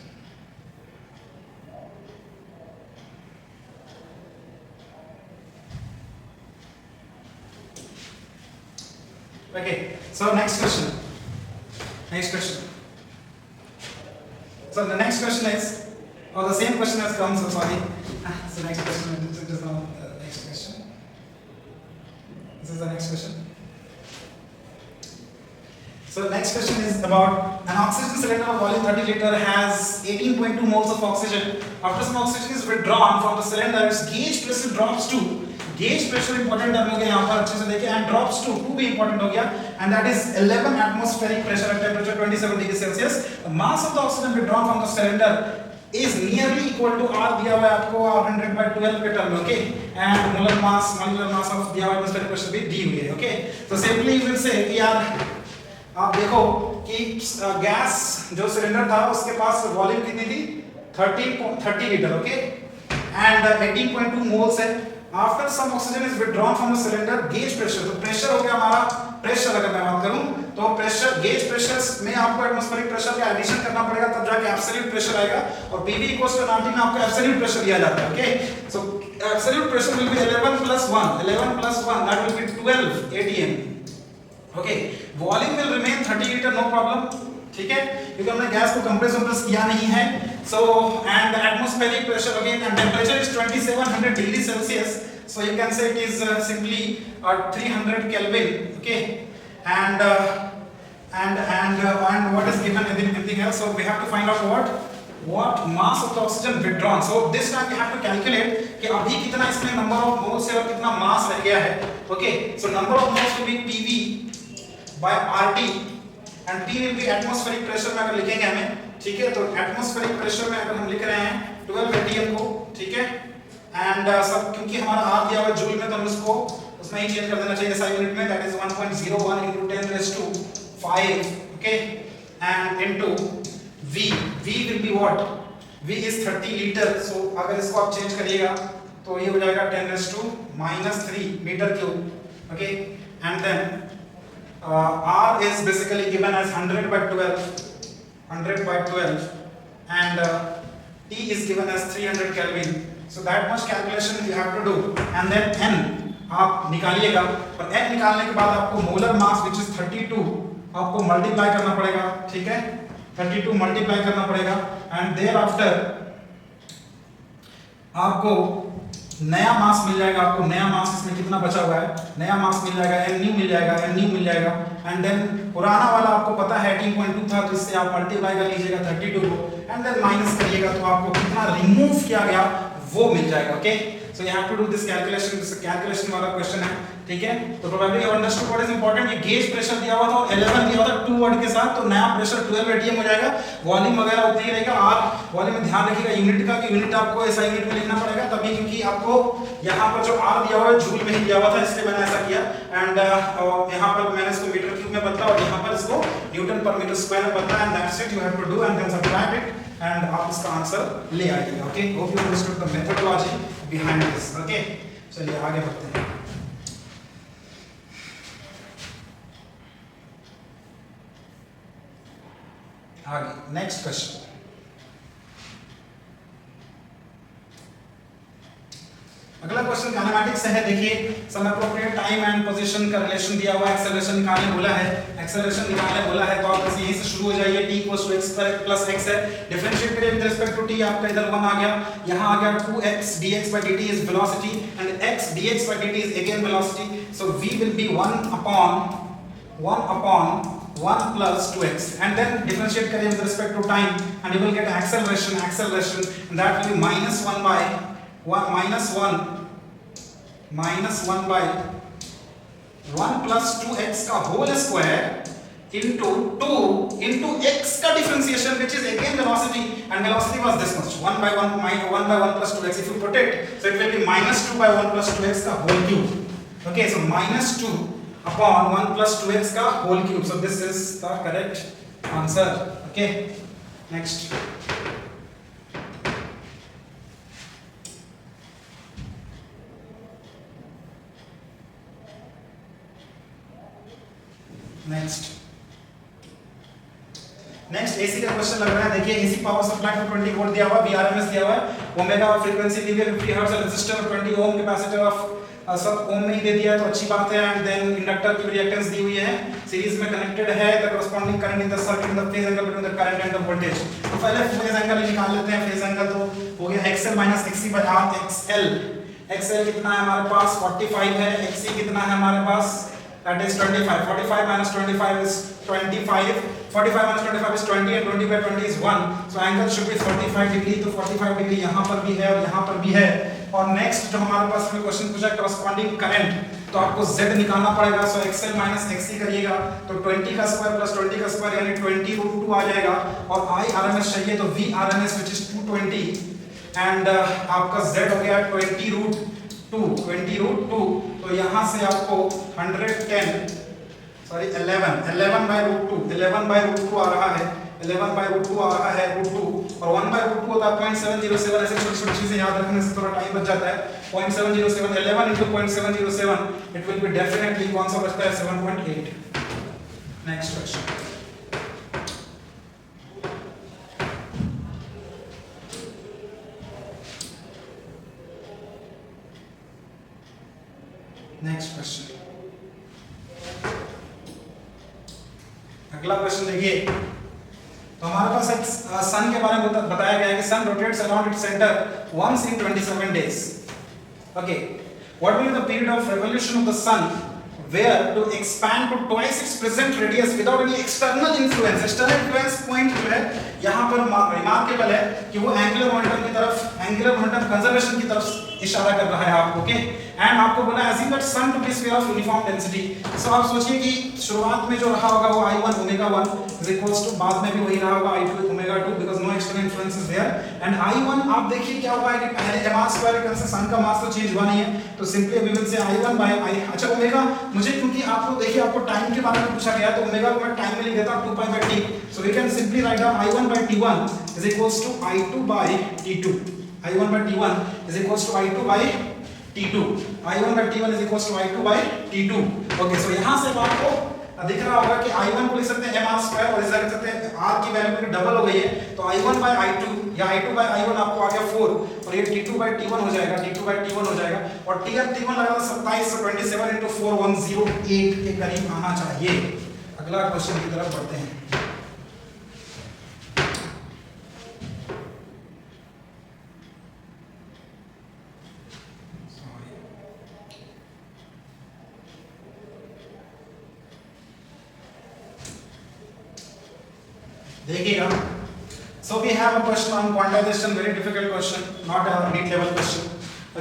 Okay, so next question. So the next question is, or the same question has come, so sorry. So next question is now the next question. This is the next question. So next question is about an oxygen cylinder of volume 30 liter has 18.2 moles of oxygen. After some oxygen is withdrawn from the cylinder, its gauge pressure drops to, gauge pressure important term हो गया यहाँ पर, अच्छे से देखिए, and drops to 2 भी important हो गया, and that is 11 atmospheric pressure at temperature 27 degrees Celsius. The mass of the oxygen withdrawn from the cylinder is nearly equal to R दिया हुआ है आपको, R 100/12 के टर्म में, okay, and molar mass of दिया हुआ एटमॉस्फेरिक प्रेशर भी दी हुई है, ओके। तो सिंपली यू विल से कि यार आप देखो कि गैस जो सिलेंडर था उसके पास वॉल्यूम कितनी थी 30 लीटर, ओके, एंड 18.2 मोल्स है। After some oxygen is withdrawn from the cylinder, gauge pressure, तो प्रेशर हो गया हमारा प्रेशर, अगर मैं बात करूं तो प्रेशर, गेज प्रेशर में आपको एटमॉस्फेरिक प्रेशर का एडिशन करना पड़ेगा, तब जाके एब्सोल्यूट प्रेशर आएगा, और पीवी इक्वल्स टू 90 में आपको एब्सोल्यूट प्रेशर दिया जाता है, okay. So absolute pressure will be 11 + 1 that will be 12 atm, okay. Volume will remain 30 litre, no problem, ठीक है, क्योंकि हमने गैस को कंप्रेस किया नहीं है। So and atmospheric pressure again, and temperature is 2700 degree Celsius, so you can say it is simply 300 Kelvin, okay, and what is given anything else, so we have to find out what mass of the oxygen withdrawn, so this time we have to calculate कि अभी कितना इसमें number of moles है और कितना mass रह गया है, okay। So number of moles will be PV by RT and P will be atmospheric pressure में अगर लिखेंगे हमें, ठीक है, तो atmospheric pressure में अगर हम लिख रहे हैं 12 atm को, ठीक है, एंड सब क्योंकि हमारा R दिया हुआ है जूल में, तो हम इसको उसमें ही चेंज कर देना चाहिए SI यूनिट में, that is 1.01 × 10⁵, okay, and into V will be what, V is 30 litre, so अगर इसको आप चेंज करिएगा तो ये हो जाएगा 10⁻³ metre cube, okay, and then R is basically given as 100/12 and T is given as 300 Kelvin, so that much calculation you have to do, and then N आप निकालिएगा, और N निकालने के बाद आपको मोलर मास which is 32 आपको multiply करना पड़ेगा, ठीक है, 32 मल्टीप्लाई करना पड़ेगा, एंड देयर आफ्टर आपको नया मास मिल जाएगा, आपको नया मास इसमें कितना बचा हुआ है, नया मास मिल जाएगा, mu मिल जाएगा, nu मिल जाएगा, एंड देन पुराना वाला आपको पता है 18.2 था, तो इससे आप मल्टीप्लाई कर लीजिएगा 32 को, एंड देन माइनस करिएगा, तो आपको कितना रिमूव किया गया वो मिल जाएगा, okay. So you have to do this calculation, this calculation वाला क्वेश्चन है, ठीक है। तो probably you understood what is important, ये गेज प्रेशर दिया हुआ था और 11 दिया हुआ था 2 वर्ड के साथ, तो नया प्रेशर 12 atm हो जाएगा, वॉल्यूम वगैरह उतना ही रहेगा। R वॉल्यूम में ध्यान रखिएगा यूनिट का, कि यूनिट आपको SI यूनिट में लिखना पड़ेगा, तभी, क्योंकि आपको यहाँ पर जो R दिया हुआ है जूल में ही दिया हुआ था, इसलिए मैंने ऐसा किया, एंड यहाँ पर मैंने इसको मीटर क्यूब में बदला और यहाँ पर इसको न्यूटन पर मीटर स्क्वायर में बदला, and that's it, you have to do and then subtract it, and आप इसका आंसर ले आइएगा, okay. Hope you understood the methodology behind this, okay. चलिए आगे बढ़ते हैं। आगे नेक्स्ट क्वेश्चन, अगला क्वेश्चन काइनेमैटिक्स से है। देखिए some appropriate time and position का रिलेशन दिया हुआ है, एक्सेलरेशन निकालने बोला है, एक्सेलरेशन निकालने बोला है, तो आप बस यहीं से शुरू हो जाइए, t = x + x है, डिफरेंशिएट करिए विद रिस्पेक्ट टू t, आपका इधर 1 आ गया, यहाँ आ गया 2x dx/dt is velocity and x dx/dt is again velocity, so v will B 1/1 + 2x, and then differentiate करिए with respect to time and you will get acceleration, and that will be -1 + 2x का whole square into 2 into x का differentiation, which is again velocity, and velocity was this much, 1/1 + 2x. If you put it, so it will be -2/1 + 2x का whole cube, okay, so -2/1 + 2x का whole cube, so this is the correct answer, okay. Next, next AC का question लग रहा है। देखिए AC power supply को 20 volt दिया हुआ, VRMS दिया हुआ है, ओमेगा फ्रीक्वेंसी दी हुई है 50 hertz, resistor 20 ohm, capacitor of सब ओम में ही दे दिया है, तो अच्छी बात है, एंड देन इंडक्टर की रिएक्टेंस दी हुई है, सीरीज में कनेक्टेड है, the corresponding current in the circuit in the phase angle between the current and the voltage. तो पहले फेज एंगल निकाल लेते हैं, फेज एंगल तो हो गया XL - XC/R, XL कितना है हमारे पास 45 है, XC कितना है हमारे पास, that is 25, 45 - 25 is 25, 45 - 25 is 20 and 20/20 is 1, so angle should be 45 degree, तो 45 डिग्री यहाँ पर भी है और यहाँ पर भी है। और नेक्स्ट जो हमारे पास में क्वेश्चन पूछा है करस्पॉन्डिंग करंट, तो आपको z निकालना पड़ेगा। सो xl माइनस xc करिएगा तो 20 का स्क्वायर प्लस 20 का स्क्वायर यानी 20 √2 आ जाएगा। और I RMS चाहिए तो V RMS which is 220 and आपका z हो गया 20 √2 तो यहाँ से आपको 110 सॉरी 11/√2 आ रहा है 11/√2 आ रहा है √2 और 1/√2 होता है 0.707। ऐसे छोटी-छोटी चीजें याद रखने से थोड़ा टाइम बच जाता है। 0.707 11 into 0.707 it will be definitely कौन सा बचता है 7.8। नेक्स्ट क्वेश्चन अगला क्वेश्चन देखिए। तो हमारे पास एक सन के बारे में बताया गया है कि sun rotates around its centre once in 27 days। Okay, what will be the period of revolution of the sun where to expand to twice its present radius without any external influence? External influence point जो है यहाँ पर remarkable है कि वो angular momentum की तरफ, angular momentum conservation की तरफ इशारा कर रहा है आपको। ओके, एंड आपको बोला assume that sun to be sphere of uniform density। सो आप सोचिए कि शुरुआत में जो रहा होगा वो I1 omega 1 is equals to बाद में भी वही रहा होगा I2 omega 2 because no external influence is there। And I1 आप देखिए क्या हुआ है कि पहले m r स्क्वायर से सन का मास तो चेंज हुआ नहीं है तो simply we will say I1 by I। अच्छा ओमेगा मुझे क्योंकि आपको देखिए आपको टाइम के बारे में पूछा गया तो ओमेगा को मैं टाइम में लिख देता हूं 2 pi by t। So we can simply write down I1 by t1 is equals to I2 by t2। I1 by t1 is equals to I2 by t2। I1 by t1 is equals to I2 by t2। Okay, so यहां से आपको दिख रहा होगा कि I1 को लिख सकते हैं mr स्क्वायर और इसे लिख सकते हैं r की वैल्यू डबल हो गई है तो I1 by I2 या I2 by I1 आपको आ गया 4 और ये t2 by t1 हो जाएगा, t2 by t1 हो जाएगा और t1 लगा 27 तो 27 into 4 108 के करीब आना चाहिए। अगला क्वेश्चन की तरफ बढ़ते हैं। देखिएगा, so we have a question on quantization, very difficult question, not a mid level question।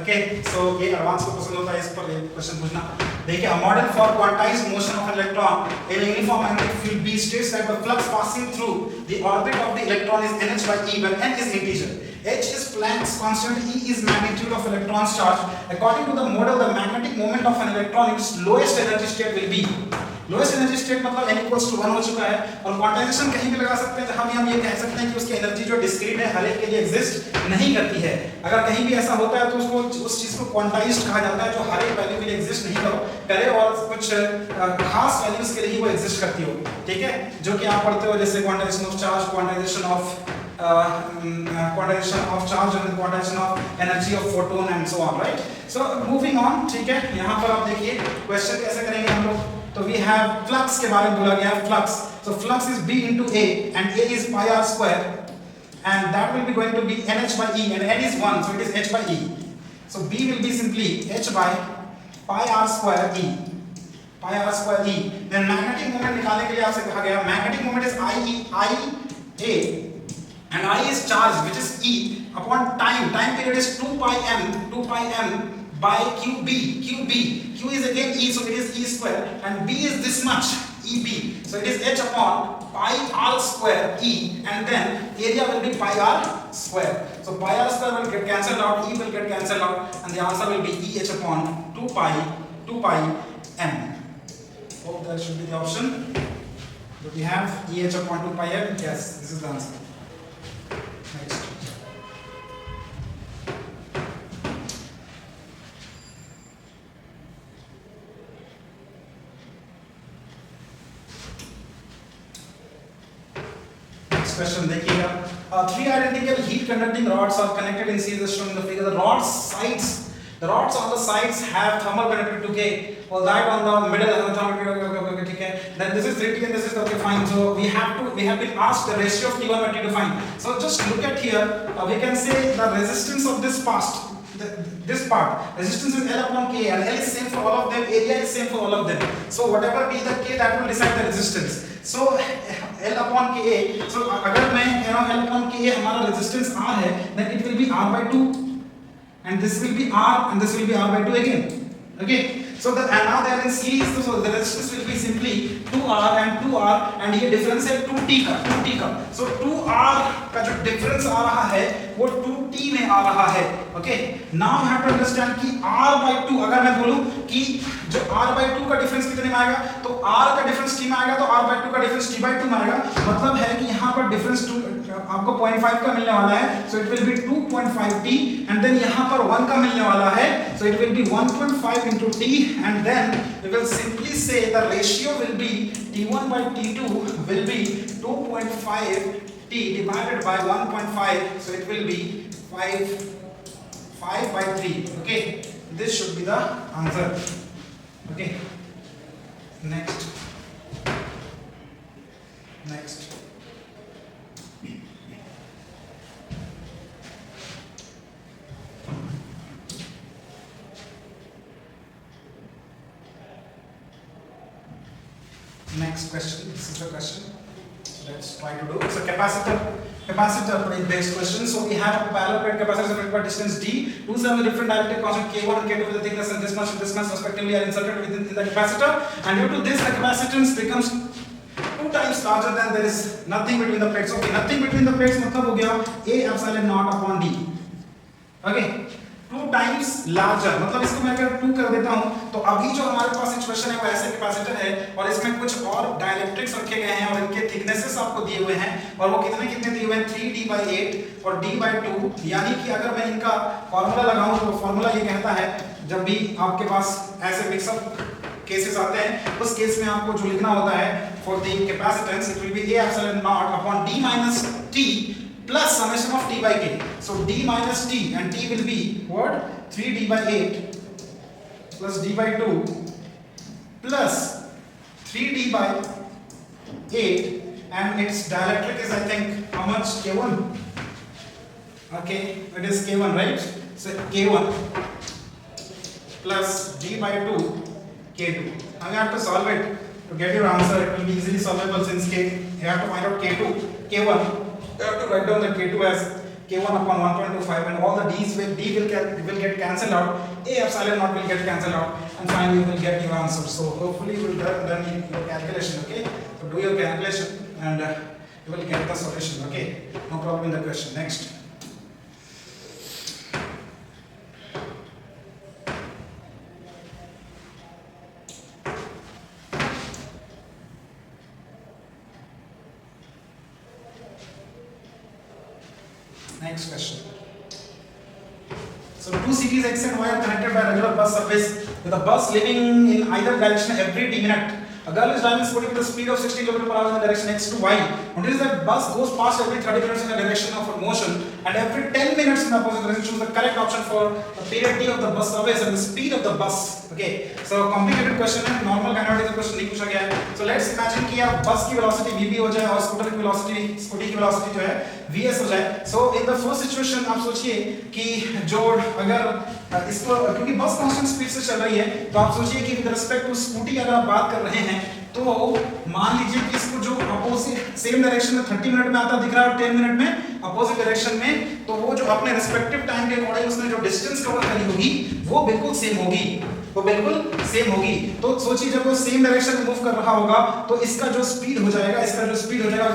okay, so ये एडवांस को पसंद होता है इस पर क्वेश्चन पूछना। देखिए, a model for quantized motion of an electron in a uniform magnetic field B states that the flux passing through the orbit of the electron is nh by e where n is integer, h is Planck's constant, e is magnitude of electron's charge। According to the model, the magnetic moment of an electron in its lowest energy state will be, lowest energy state मतलब n equals to 1 हो चुका है और quantization कहीं भी लगा सकते हैं जहां भी हम ये कह सकते हैं कि उसकी एनर्जी जो डिस्क्रीट है हर एक के लिए एग्जिस्ट नहीं करती है। अगर कहीं भी ऐसा होता है तो उसको उस चीज को क्वांटाइज्ड कहा जाता है जो हर एक वैल्यू के लिए एग्जिस्ट नहीं करे और कुछ खास वैल्यूज के लिए ही वो एग्जिस्ट करती हो। ठीक है, जो कि आप पढ़ते हो जैसे quantization of charge, quantization of charge and quantization of energy of photon and so on, right. So moving on, ठीक है, यहाँ पर आप देखिए क्वेश्चन कैसे करेंगे हम लोग। तो we have flux के बारे में बोला गया है flux। So flux is B into A and A is pi r square and that will be going to be NH by E and N is 1 so it is H by E। So B will be simply H by pi r square E, pi r square E। Then magnetic moment निकालने के लिए आपसे कहा गया magnetic moment is I A and I is charge which is E upon time period is 2 pi m by QB, Q is again E so it is E square and B is this much EB so it is H upon pi r square E and then area will be pi r square। So pi r square will get cancelled out, E will get cancelled out and the answer will be EH upon 2 pi m। Hope that should be the option। Do we have EH upon 2 pi m? Yes, this is the answer। Next। Question देखिएगा, three identical heat conducting rods are connected in series as shown in the figure। The rods on the sides have thermal conductivity 2K, or that on the middle has a thermal conductivity 2K। Then this is 3T and this is okay, fine। So we have been asked the ratio of T1 by T2 to find। So just look at here, we can say the resistance of this part resistance is L upon K and L is same for all of them, area is same for all of them। So whatever be the K that will decide the resistance। So L upon Ka, so अगर मैं कह रहा हूँ L upon Ka हमारा resistance R है then it will be R by 2 and this will be R and this will be R by 2 again। Okay, So that and now they are in series, so the resistance will be simply 2R and 2R and ये difference है 2T का so 2R का जो difference आ रहा है वो 2T में आ रहा है. Okay, now you have to understand कि R/2 अगर मैं बोलूं कि जो R/2 का डिफरेंस कितने में आएगा तो R का डिफरेंस T में आएगा तो R/2 का डिफरेंस T/2 में आएगा. मतलब है कि यहाँ पर डिफरेंस आपको 0.5 का मिलने वाला है, so it will be 2.5T and then यहाँ पर 1 का मिलने वाला है, so it will be 1.5 into T and then we will simply say the ratio will be T1 by T2 will be 2.5T divided by 1.5, so it will be 5 by 3. Okay, this should be the answer. Okay, next. Next question. This is the question. Let's try to do. It's a capacitor based question. So we have a parallel plate capacitor separated by distance d. Two semi different dielectric constant K1 and K2 with the thickness and this much respectively are inserted within the capacitor. And due to this, the capacitance becomes 2 times larger than there is nothing between the plates. Okay, nothing between the plates मतलब हो गया A epsilon naught upon d. Okay, 2 times larger मतलब इसको मैं अगर 2 कर देता हूं तो अभी जो हमारे पास सिचुएशन है वो ऐसे कैपेसिटर है और इसमें कुछ और डाइलेक्ट्रिक्स रखे गए हैं और इनके थिकनेसेस आपको दिए हुए हैं और वो कितने दिए हुए हैं 3d/8 और d/2. यानी कि अगर मैं इनका फार्मूला लगाऊं तो फार्मूला ये कहता है जब भी आपके पास ऐसे मिक्सअप केसेस आते हैं उस केस में आपको जो लिखना होता है for the capacitance it will B A epsilon naught upon d minus t plus summation of t by k. So d minus t and t will be what? 3d/8 plus d/2 plus 3d/8 and its dielectric is I think how much? K1. Okay, it is K1, right? So K1 plus d/2 K2. Now you have to solve it to get your answer. It will be easily solvable since K. You have to find out K2, K1. You have to write down the K2 as K1 upon 1.25 and all the D's will get cancelled out. A epsilon naught will get cancelled out and finally you will get your answer. So hopefully you will done your calculation. Okay, so do your calculation and you will get the solution. Okay, no problem in the question. Next. Next question. So two cities X and Y are connected by regular bus service with a bus leaving in either direction every t minute. A girl is driving scooty with a speed of 60 km per hour in the direction X to Y. Notice that bus goes past every 30 minutes in the direction of motion and every 10 minutes in the opposite direction. Choose the correct option for the period t of the bus service and the speed of the bus. Okay, so complicated question है, normal kinetic question नहीं पूछा गया है. So let's imagine कि यार बस की velocity vb हो जाए और स्कूटर की velocity स्कूटी की velocity जो है vs हो जाए. So in the first situation आप सोचिए कि जो अगर इसको क्योंकि बस कांस्टेंट स्पीड से चल रही है तो आप सोचिए कि विद रिस्पेक्ट टू स्कूटी अगर आप बात कर रहे हैं तो मान लीजिए कि इसको जो अपोजिट सेम डायरेक्शन में 30 मिनट में आता दिख रहा है और 10 मिनट में अपोजिट डायरेक्शन में, तो वो जो अपने रिस्पेक्टिव टाइम के अकॉर्डिंग उसने जो डिस्टेंस कवर करी होगी वो बिल्कुल सेम होगी. तो सोचिए जब वो सेम डायरेक्शन में मूव कर रहा होगा तो इसका जो स्पीड हो जाएगा with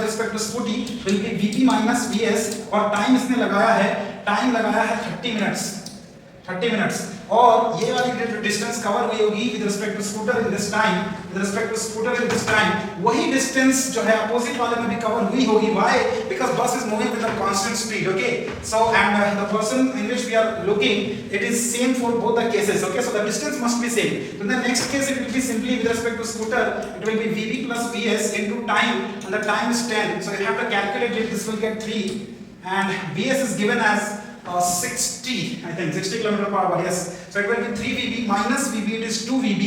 respect to scooty will be vp minus vs और टाइम इसने लगाया है 30 मिनट्स और ये वाली जो डिस्टेंस कवर हुई होगी with respect to scooter in this time वही डिस्टेंस जो है अपोजिट वाले में भी कवर हुई होगी. Why? Because bus is moving with a constant speed. Okay, so and the person in which we are looking it is same for both the cases. Okay, so the distance must be same. So in the next case it will be simply with respect to scooter it will be vb plus vs into time and the time is 10. So you have to calculate it. This will get 3 and vs is given as 60 I think 60 km per hour. Yes, so it will be 3 vb minus vb, it is 2 vb.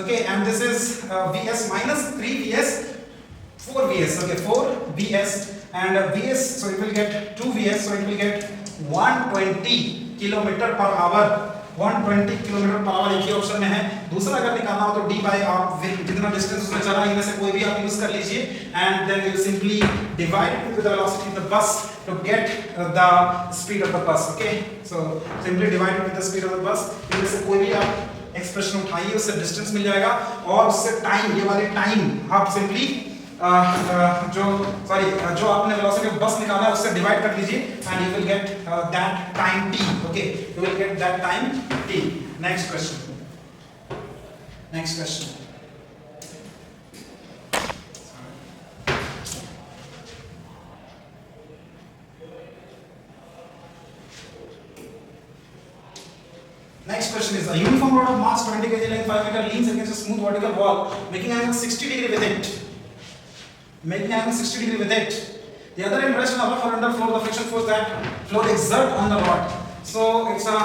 Okay, and this is vs minus 3 vs 4 vs. Okay, 4 vs and vs, so it will get 2 vs, so it will get 120 km per hour. 120 km per hour एक ही option में है. दूसरा अगर निकालना हो तो d by आप जितना डिस्टेंस उसमें चला इनमें से कोई भी आप यूज कर लीजिए and then you simply divide it with the velocity of the bus to get the speed of the bus. Okay, so simply divide it with the speed of the bus. इनमें से कोई भी आप expression उठाइए, उससे distance मिल जाएगा और उससे टाइम, ये वाले टाइम आप सिंपली जो आपने वेलोसिटी ऑफ बस निकाला है उससे डिवाइड कर लीजिए and you will get that time t. Okay, you will get that time t. Next question. Next question is a uniform rod of mass 20 kg length 5 meter leans against a smooth vertical wall making angle 60 degree with it. The other end rests on the upper or under floor. The friction force that flow exert on the rod. So it's a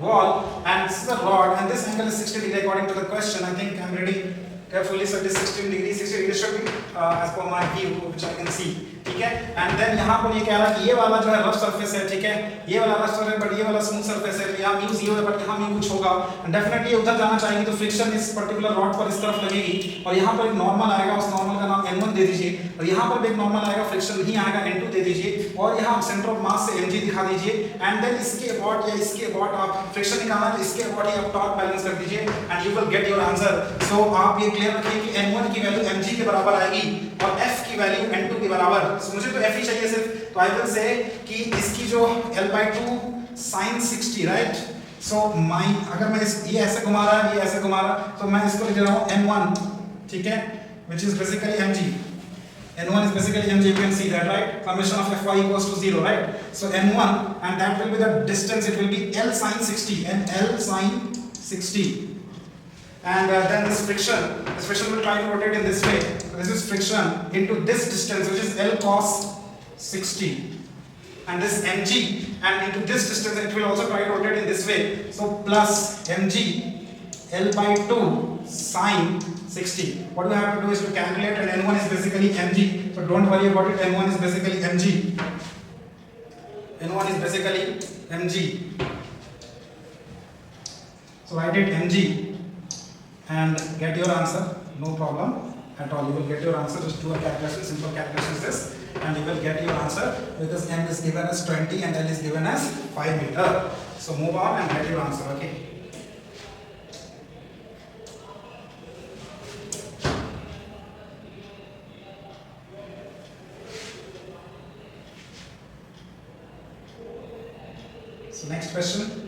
wall and this is a rod and this angle is 60 degree according to the question. I think I'm reading carefully, so it is 60 degree. 60 degree should be as per my view which I can see. ठीक है, and then यहाँ पर ये कह रहा है कि ये वाला जो है रफ सरफेस है, ठीक है, ये वाला रफ सरफेस है बट ये वाला स्मूथ सरफेस है. यहाँ म्यू 0 है बट यहाँ म्यू कुछ होगा. डेफिनेटली ये उधर जाना चाहेगी तो फ्रिक्शन इस पर्टिकुलर रॉड पर इस तरफ लगेगी और यहाँ पर एक नॉर्मल आएगा, उस नॉर्मल का नाम n1 दे दीजिए और यहाँ पर भी एक नॉर्मल आएगा, फ्रिक्शन नहीं आएगा, n2 दे दीजिए और यहाँ सेंटर ऑफ मास से mg दिखा दीजिए एंड देन इसके अबाउट या इसके अबाउट आप फ्रिक्शन निकालना है तो इसके अबाउट ही आप टॉर्क बैलेंस कर दीजिए and you will get your answer. So आप ये क्लियर रखिए कि n1 की वैल्यू mg के बराबर आएगी और f की वैल्यू n2 के बराबर. मुझे तो f ही चाहिए सिर्फ, तो आई विल से कि इसकी जो L/2 sin 60 राइट. सो माइन अगर मैं ये ऐसे घुमा रहा है, ये ऐसे घुमा रहा तो मैं इसको लिख रहा हूं n1, ठीक है, which is basically mg. n1 is basically mg, you can see that right. Summation of fy equals to 0, right. So n1 and that will be the distance, it will be L sin 60 and L sin 60. And then this friction will try to rotate in this way. So this is friction into this distance which is L cos 60 and this mg and into this distance it will also try to rotate in this way. So plus mg L/2 sin 60. What you have to do is to calculate and n1 is basically mg. So don't worry about it, n1 is basically mg. n1 is basically mg. So write it mg. And get your answer, no problem at all. You will get your answer. Just do a calculation, simple calculation is this, and you will get your answer because m is given as 20 and l is given as 5 meter. So move on and get your answer. Okay. So next question.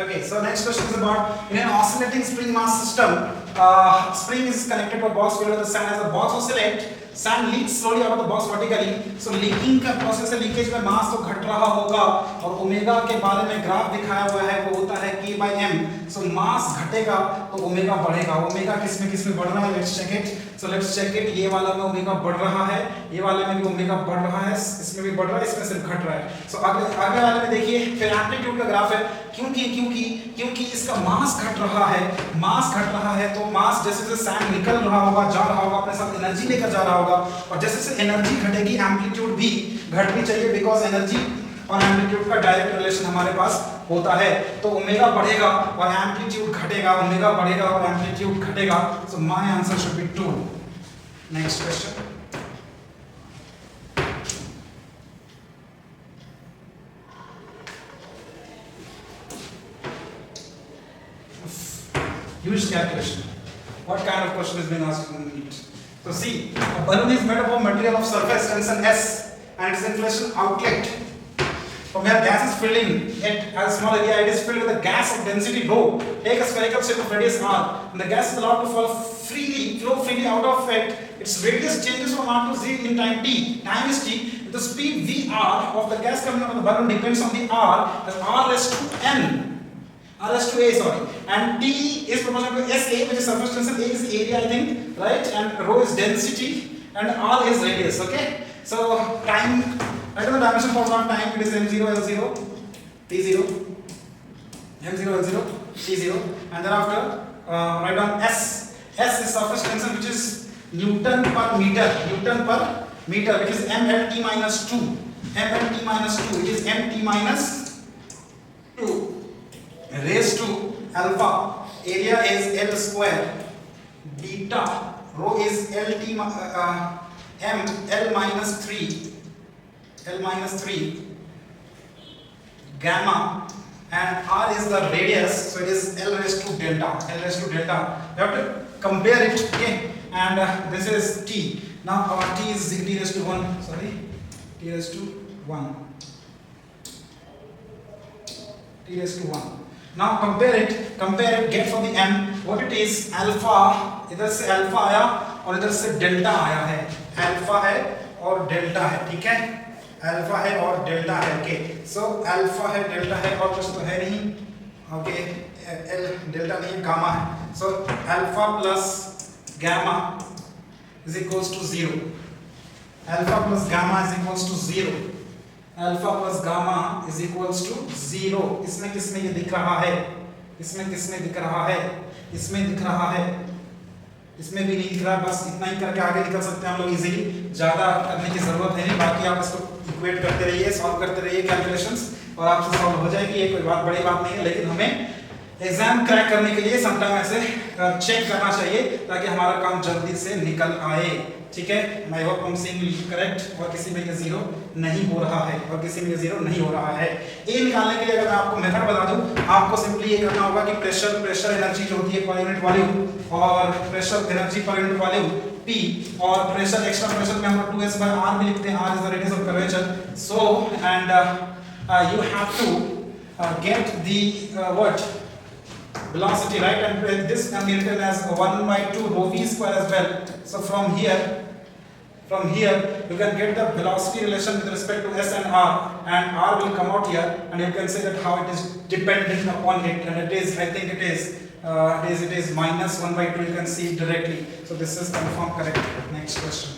Okay, so next question is about in an oscillating spring mass system, spring is connected to a box filled with the sand. As the box oscillates, sand leaks slowly out of the box vertically. So leaking का process है, leakage में मास तो घट रहा होगा और omega के बारे में ग्राफ दिखाया हुआ है वो होता है k by m. So मास घटेगा तो ओमेगा बढ़ेगा. ओमेगा किस में बढ़ रहा है? Let's check it. So let's check it. ये वाला में ओमेगा बढ़ रहा है, ये वाले में भी ओमेगा बढ़ रहा है, इसमें भी बढ़ रहा है, इसमें सिर्फ घट रहा है. So आगे वाले में देखिए फिर एम्पलीट्यूड का ग्राफ है. क्योंकि इसका मास घट रहा है तो मास जैसे जैसे सैंड निकल रहा होगा, जा रहा होगा, अपने साथ एनर्जी लेकर जा रहा होगा और जैसे जैसे एनर्जी घटेगी एम्पलीट्यूड भी घटनी चाहिए बिकॉज एनर्जी और एम्पलीट्यूड का डायरेक्ट रिलेशन हमारे पास होता है. तो ओमेगा बढ़ेगा और एम्पलीट्यूड घटेगा, ओमेगा बढ़ेगा और एम्पलीट्यूड घटेगा. So my answer should be 2. Next question. Huge calculation. What kind of question is being asked in it? So see, a balloon is made up of material of surface tension S and its inflation outlet from where gas is filled in. It has a small area. It is filled with a gas of density rho. Take a spherical shape of radius r. And the gas is allowed to flow freely out of it. Its radius changes from r to z in time t. Time is t. The speed vr of the gas coming out of the balloon depends on the r as r raised to n. R raised to a, sorry, and T is proportional to SA, which is surface tension. A is area, I think, right? And rho is density, and R is radius. Okay. So time, I don't know dimension for one time. It is m0 l0, t0, m0 l0, t0, and thereafter write down S. S is surface tension, which is Newton per meter. Newton per meter, which is mLt minus 2. mLt minus 2. It is mt minus 2. Raised to alpha, area is L square, beta, rho is L minus 3, gamma and r is the radius, so it is l raised to delta. L raised to delta. You have to compare it, okay? And this is t. Now our t is t raised to 1. Sorry, t raised to 1. T raised to 1. Now compare it, get for the m what it is. Alpha, इधर से alpha आया और इधर से delta आया है. Alpha है और डेल्टा है, ठीक है? अल्फा है और डेल्टा है, ओके? सो अल्फा है, डेल्टा है और कुछ तो है नहीं, ओके? एल डेल्टा नहीं, गामा है. So alpha plus gamma is equals to 0. Alpha plus gamma is equals to 0. Alpha plus gamma is equals to 0. इसमें किसमें ये दिख रहा है? इसमें किसमें दिख रहा है? इसमें दिख रहा है, इसमें भी नहीं दिख रहा. बस इतना ही करके आगे निकल सकते हैं हम लोग इजीली. ज्यादा करने की जरूरत है नहीं. बाकी आप इसको इक्वेट करते रहिए, सॉल्व करते रहिए कैलकुलेशंस, और आपसे सॉल्व हो जाएगी. ये कोई बात बड़ी बात नहीं है, लेकिन हमें एग्जाम क्रैक करने के लिए समटाइम ऐसे चेक करना चाहिए ताकि हमारा काम जल्दी से निकल आए, ठीक है? आई होप हम सीइंग करेक्ट. और किसी में ये 0 नहीं हो रहा है, और किसी में ये 0 नहीं हो रहा है. ए निकालने के लिए अगर मैं आपको मेथड बता दूं, आपको सिंपली ये करना होगा कि प्रेशर एनर्जी जो होती है पर यूनिट वॉल्यूम, और प्रेशर एनर्जी पर यूनिट वॉल्यूम P, और प्रेशर एक्स्ट्रा प्रेशर में हम लोग 2s/r भी लिखते हैं. r is the radius of curvature. So and you have to get the what velocity, right? And this can be written as 1/2 rho v square as well. So from here you can get the velocity relation with respect to s and r, and r will come out here, and you can say that how it is dependent upon it, and it is, I think it is -1/2. You can see it directly. So this is confirmed correct. Next question.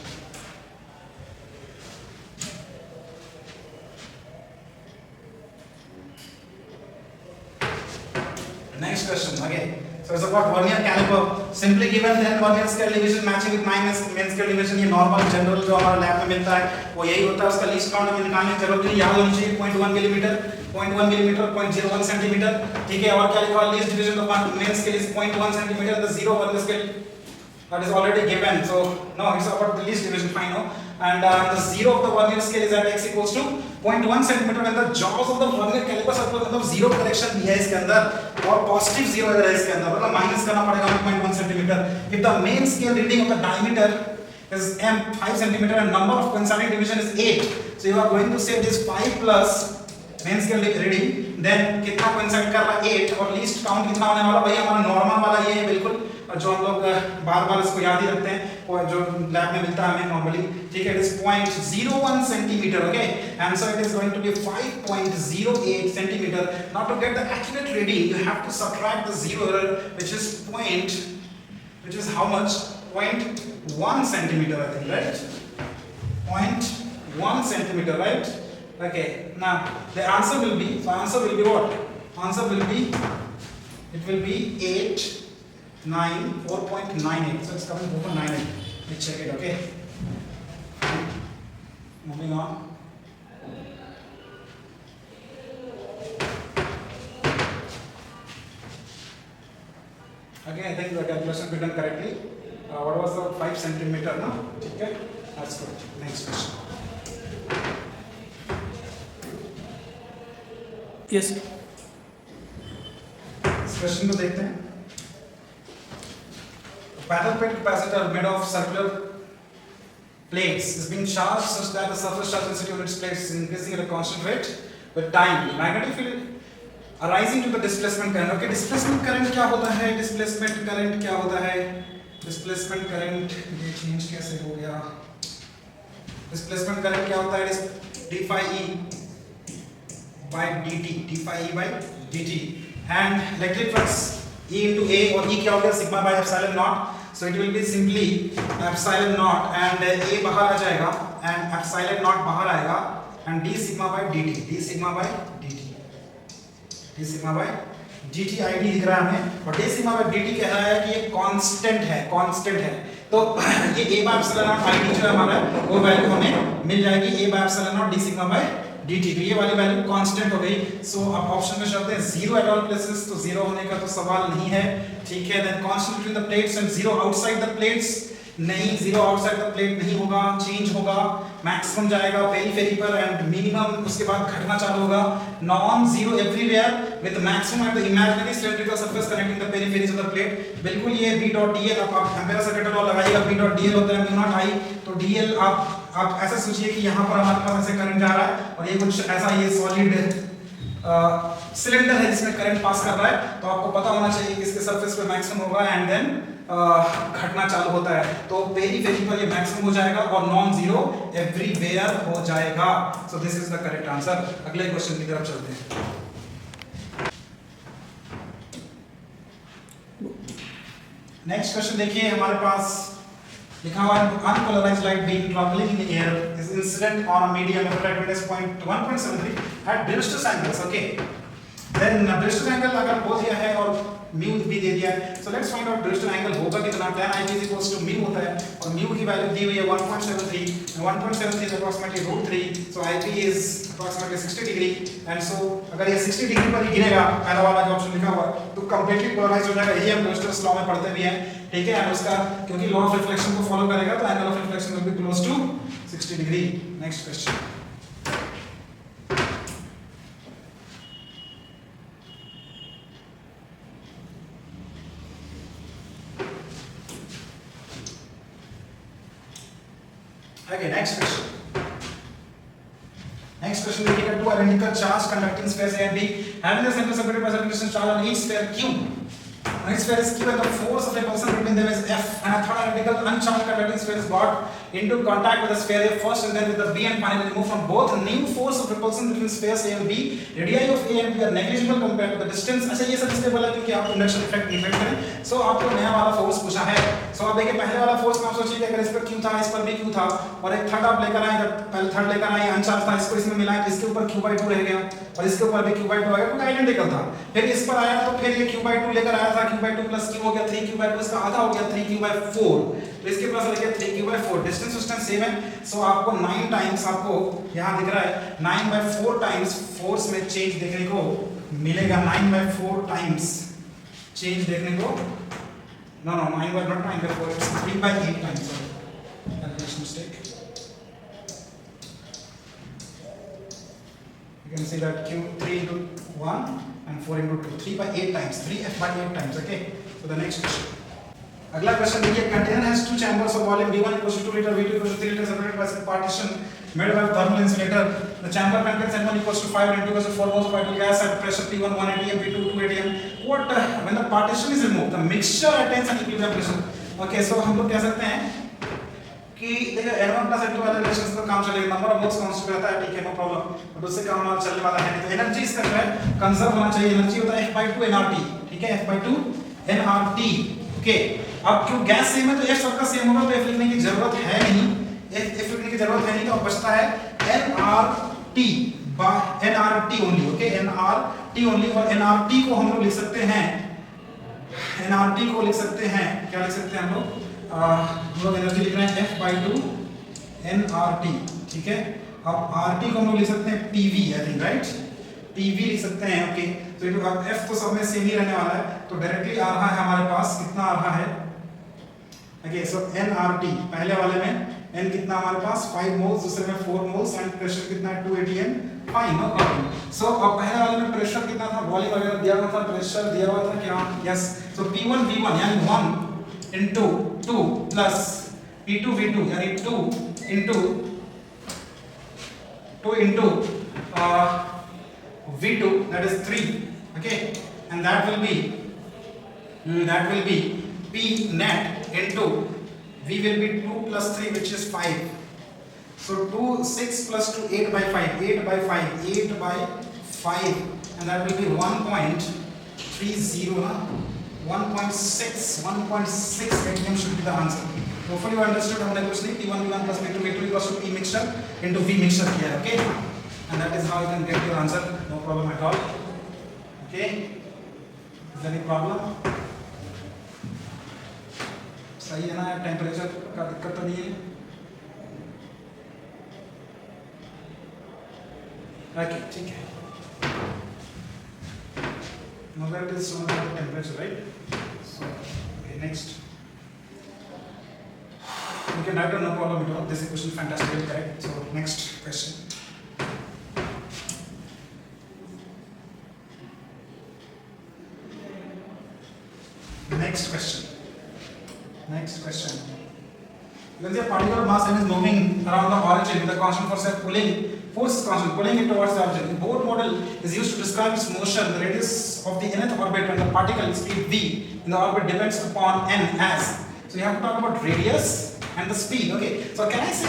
Next question again. So it's about vernier caliper. Simply given then vernier scale division matching with main scale division. ये normal general जो हमारा lab में मिलता है वो यही होता है. उसका लीस्ट काउंट हमें निकालने की जरूरत नहीं, याद होनी चाहिए. 0.1 मिलीमीटर, 0.01 सेंटीमीटर, ठीक है? और क्या लिखा है? Least division of main scale is 0.1 centimetre. The zero vernier scale that is already given. So no, it's about the least division, fine, no? And the zero of the vernier scale is at x equals to 0.1 centimeter. When the jaws of the vernier caliper circle मतलब zero correction भी है इसके अंदर, और positive zero है इसके अंदर, मतलब माइनस करना पड़ेगा 0.1 centimeter. If the main scale reading of the diameter is m 5 centimeter and number of coinciding division is 8, so you are going to say this 5 plus main scale reading, then कितना coincide कर रहा है 8, और least count कितना होने वाला? भाई हमारा नॉर्मल वाला ये है बिल्कुल, जो हम लोग बार-बार इसको याद ही रखते हैं, और जो लैब में मिलता है हमें नॉर्मली, ठीक है? It is 0.01 centimetre, okay? And so it is going to be 5.08 centimetre. Now to get the accurate reading you have to subtract the zero error which is how much? 0.1 centimeter, I think, right? 0.1 centimeter, right? Okay, now the answer will be what? Answer will be, it will be 4.98. So it's coming 4.98. Let's check it, okay? Moving on. Again, I think the calculation was done correctly. What was the 5 centimeter now? Okay, that's good. Next question. Yes. इस question को देखते हैं. Parallel plate capacitor made of circular plates is being charged such that the surface charge density of its plates is increasing at a constant rate with time. The magnetic field arising to the displacement current. Okay, displacement current क्या होता है? Displacement current क्या होता है? Displacement current ये change कैसे हो गया? Displacement current क्या होता है? d phi e by dt. d phi e by dt. And electric flux E into A, और E क्या हो गया? Sigma by epsilon naught. So it will be simply epsilon naught, and A बाहर आ जाएगा, and epsilon naught बाहर आएगा, and D sigma by dt. D sigma by dt. D sigma by dt id दिख रहा है हमें, और D sigma by dt कह रहा है कि ये कांस्टेंट है. तो ये A by epsilon naught id जो है हमारा, वो वैल्यू हमें मिल जाएगी A by epsilon naught D sigma by dt. तो ये वाली वैल्यू कांस्टेंट हो गई. सो अब ऑप्शन में शब्द है जीरो एट ऑल प्लेसेस, तो जीरो होने का तो सवाल नहीं है, ठीक है? Then constant between the plates and zero outside the plates, नहीं, जीरो आउटसाइड द प्लेट नहीं होगा, चेंज होगा, मैक्सिमम जाएगा पेरीफेरी पर एंड मिनिमम उसके बाद घटना चालू होगा, non zero everywhere with maximum at the imaginary cylindrical surface connecting the peripheries of the plate. बिल्कुल ये B डॉट dl आप एम्पेयर सर्किट लॉ लगाइएगा, B डॉट dl होता है म्यू नॉट I, तो dl आप ऐसा सोचिए कि यहाँ पर हमारे पास ऐसे करंट जा रहा है और ये कुछ ऐसा ये सॉलिड सिलेंडर है जिसमें करंट पास कर रहा है, तो आपको पता होना चाहिए कि इसके सरफेस पे मैक्सिमम होगा एंड देन घटना चालू होता है, तो पेरीफेरी पर ये मैक्सिमम हो जाएगा और नॉन जीरो एवरीवेयर हो जाएगा। So this is the correct answer. अगले क्वेश्चन की तरफ चलते हैं। नेक्स्ट क्वेश्चन देखिए, हमारे पास लिखा हुआ है unpolarized light beam traveling in the air is incident on a medium of brightness 1.73 at Brewster's angles. Okay, then Brewster's angle अगर बोल दिया है और म्यू भी दे दिया है, so let's find out Brewster angle होगा कितना। tan IP is equals to mu होता है और म्यू की वैल्यू दी हुई है 1.73 and 1.73 is approximately √3, so IP is approximately 60 degree and so अगर ये 60 डिग्री पर ही गिरेगा, पहला वाला जो ऑप्शन लिखा हुआ है, तो कंप्लीटली पोलराइज हो जाएगा। यही हम Brewster's लॉ में पढ़ते भी हैं, ठीक है, एंड उसका क्योंकि लॉ ऑफ रिफ्लेक्शन को फॉलो करेगा तो angle of reflection will be close to 60 degree. Next question, okay, next question देखिएगा, two identical charge conducting spheres A and B having the center separated by certain distance charge on each sphere Q. Each sphere is Q and the force of repulsion between them is F, and a third identical uncharged conducting sphere is brought into contact with the sphere A first and then with the B and finally removed from both. New force of repulsion between spheres A and B, radii of A and B are negligible compared to the distance। अच्छा, ये सब इसलिए बोला क्योंकि आप induction effect निकाल करें। सो आपको नया वाला फोर्स पूछा है। सो आप देखिए, पहले वाला फोर्स में आप सोचिए कि अगर इस पर Q था, इस पर भी Q था और एक थर्ड आप लेकर आए, जब पहले थर्ड लेकर आए अनचार्ज था, इसको इसमें मिलाएं तो इसके ऊपर Q/2 रह गया और इसके ऊपर भी Q/2 आ गया, क्योंकि आइडेंटिकल था। फिर इस पर आया तो फिर ये Q/2 लेकर आया था, Q/2 प्लस Q हो गया 3Q/2, इसका आधा हो गया 3Q/4, तो इसके प्लस लग गया 3Q/4, डिस्टेंस सेम है। सो आपको 9 टाइम्स, आपको यहाँ दिख रहा है 9/4 टाइम्स फोर्स में चेंज देखने को मिलेगा, 9/4 टाइम्स चेंज देखने को, no 9/4 it's 3/8 times, calculation mistake। You can see that Q 3 into 1 and 4 into 2, 3/8 times, 3F/8 times। Okay, so the next question, अगला क्वेश्चन देखिए, container has two chambers of volume V1 equals to 2 liter, V2 equals to 3 liter separated by a partition made by a thermal insulator। The chamber contains N1 equals to 5 and N2 equals to 4 moles of vital gas at pressure P1 1 atm, P2 2 atm। What when the partition is removed, the mixture attains an equilibrium pressure। Okay, so हम लोग कह सकते हैं कि देखो N1 plus N2 वाले relations पर काम चलेगा, नंबर ऑफ मोल्स कांस्टेंट रहता है, ठीक है, नो प्रॉब्लम, बट उससे काम हमारा चलने वाला है नहीं। तो एनर्जी इसका जो है कंजर्व होना चाहिए, एनर्जी होता है F/2 nRT, ठीक है, F/2 nRT। ओके, अब क्यों गैस सेम है तो F सबका सेम होगा, तो F लिखने की जरूरत है नहीं, F लिखने की जरूरत है नहीं, तो बचता है nRT only. Okay, nRT only, और nRT को हम लोग लिख सकते हैं, nRT को लिख सकते हैं, क्या लिख सकते हैं हम लोग एनर्जी लिख रहे हैं F/2 nRT, ठीक है। अब RT को हम लोग लिख सकते हैं PV, I think, right, PV लिख सकते हैं। ओके, तो ये अब F तो सब में सेम ही रहने वाला है, तो डायरेक्टली आ रहा है हमारे पास, कितना आ रहा है, ओके, सो nRT पहले वाले में n कितना हमारे पास 5 मोल्स, दूसरे में 4 मोल्स एंड प्रेशर कितना है 2 atm, फाइन, नो प्रॉब्लम। सो अब पहले वाले में प्रेशर कितना था, वॉल्यूम वगैरह दिया हुआ था, प्रेशर दिया हुआ था क्या, यस, सो P1 V1 यानी 1 into 2 plus P2 V2 यानी 2 into V2, that is 3, okay, and that will be P net into V will be 2 plus 3 which is 5, so 6 plus 2 8/5 and that will be 1.30 na, 1.6 atm should be the answer। Hopefully you understood, हमने कुछ नहीं, P1 V1 plus P2 V2 equals to P mixture into V mixture किया है, okay, and that is how you can get your answer, no problem at all। Okay, is there any problem? सही है ना, temperature का दिक्कत तो नहीं है? ओके, ठीक है, now that is shown the temperature, right? So okay, next you can write down, no problem at all. This equation is fantastically correct. So next question. Next question. You can see a particle mass m is moving around the origin with a constant force of pulling. Force is constant, pulling it towards the origin. The Bohr model is used to describe its motion. The radius of the nth orbit and the particle speed v in the orbit depends upon n as. So you have to talk about radius and the speed. Okay. So can I say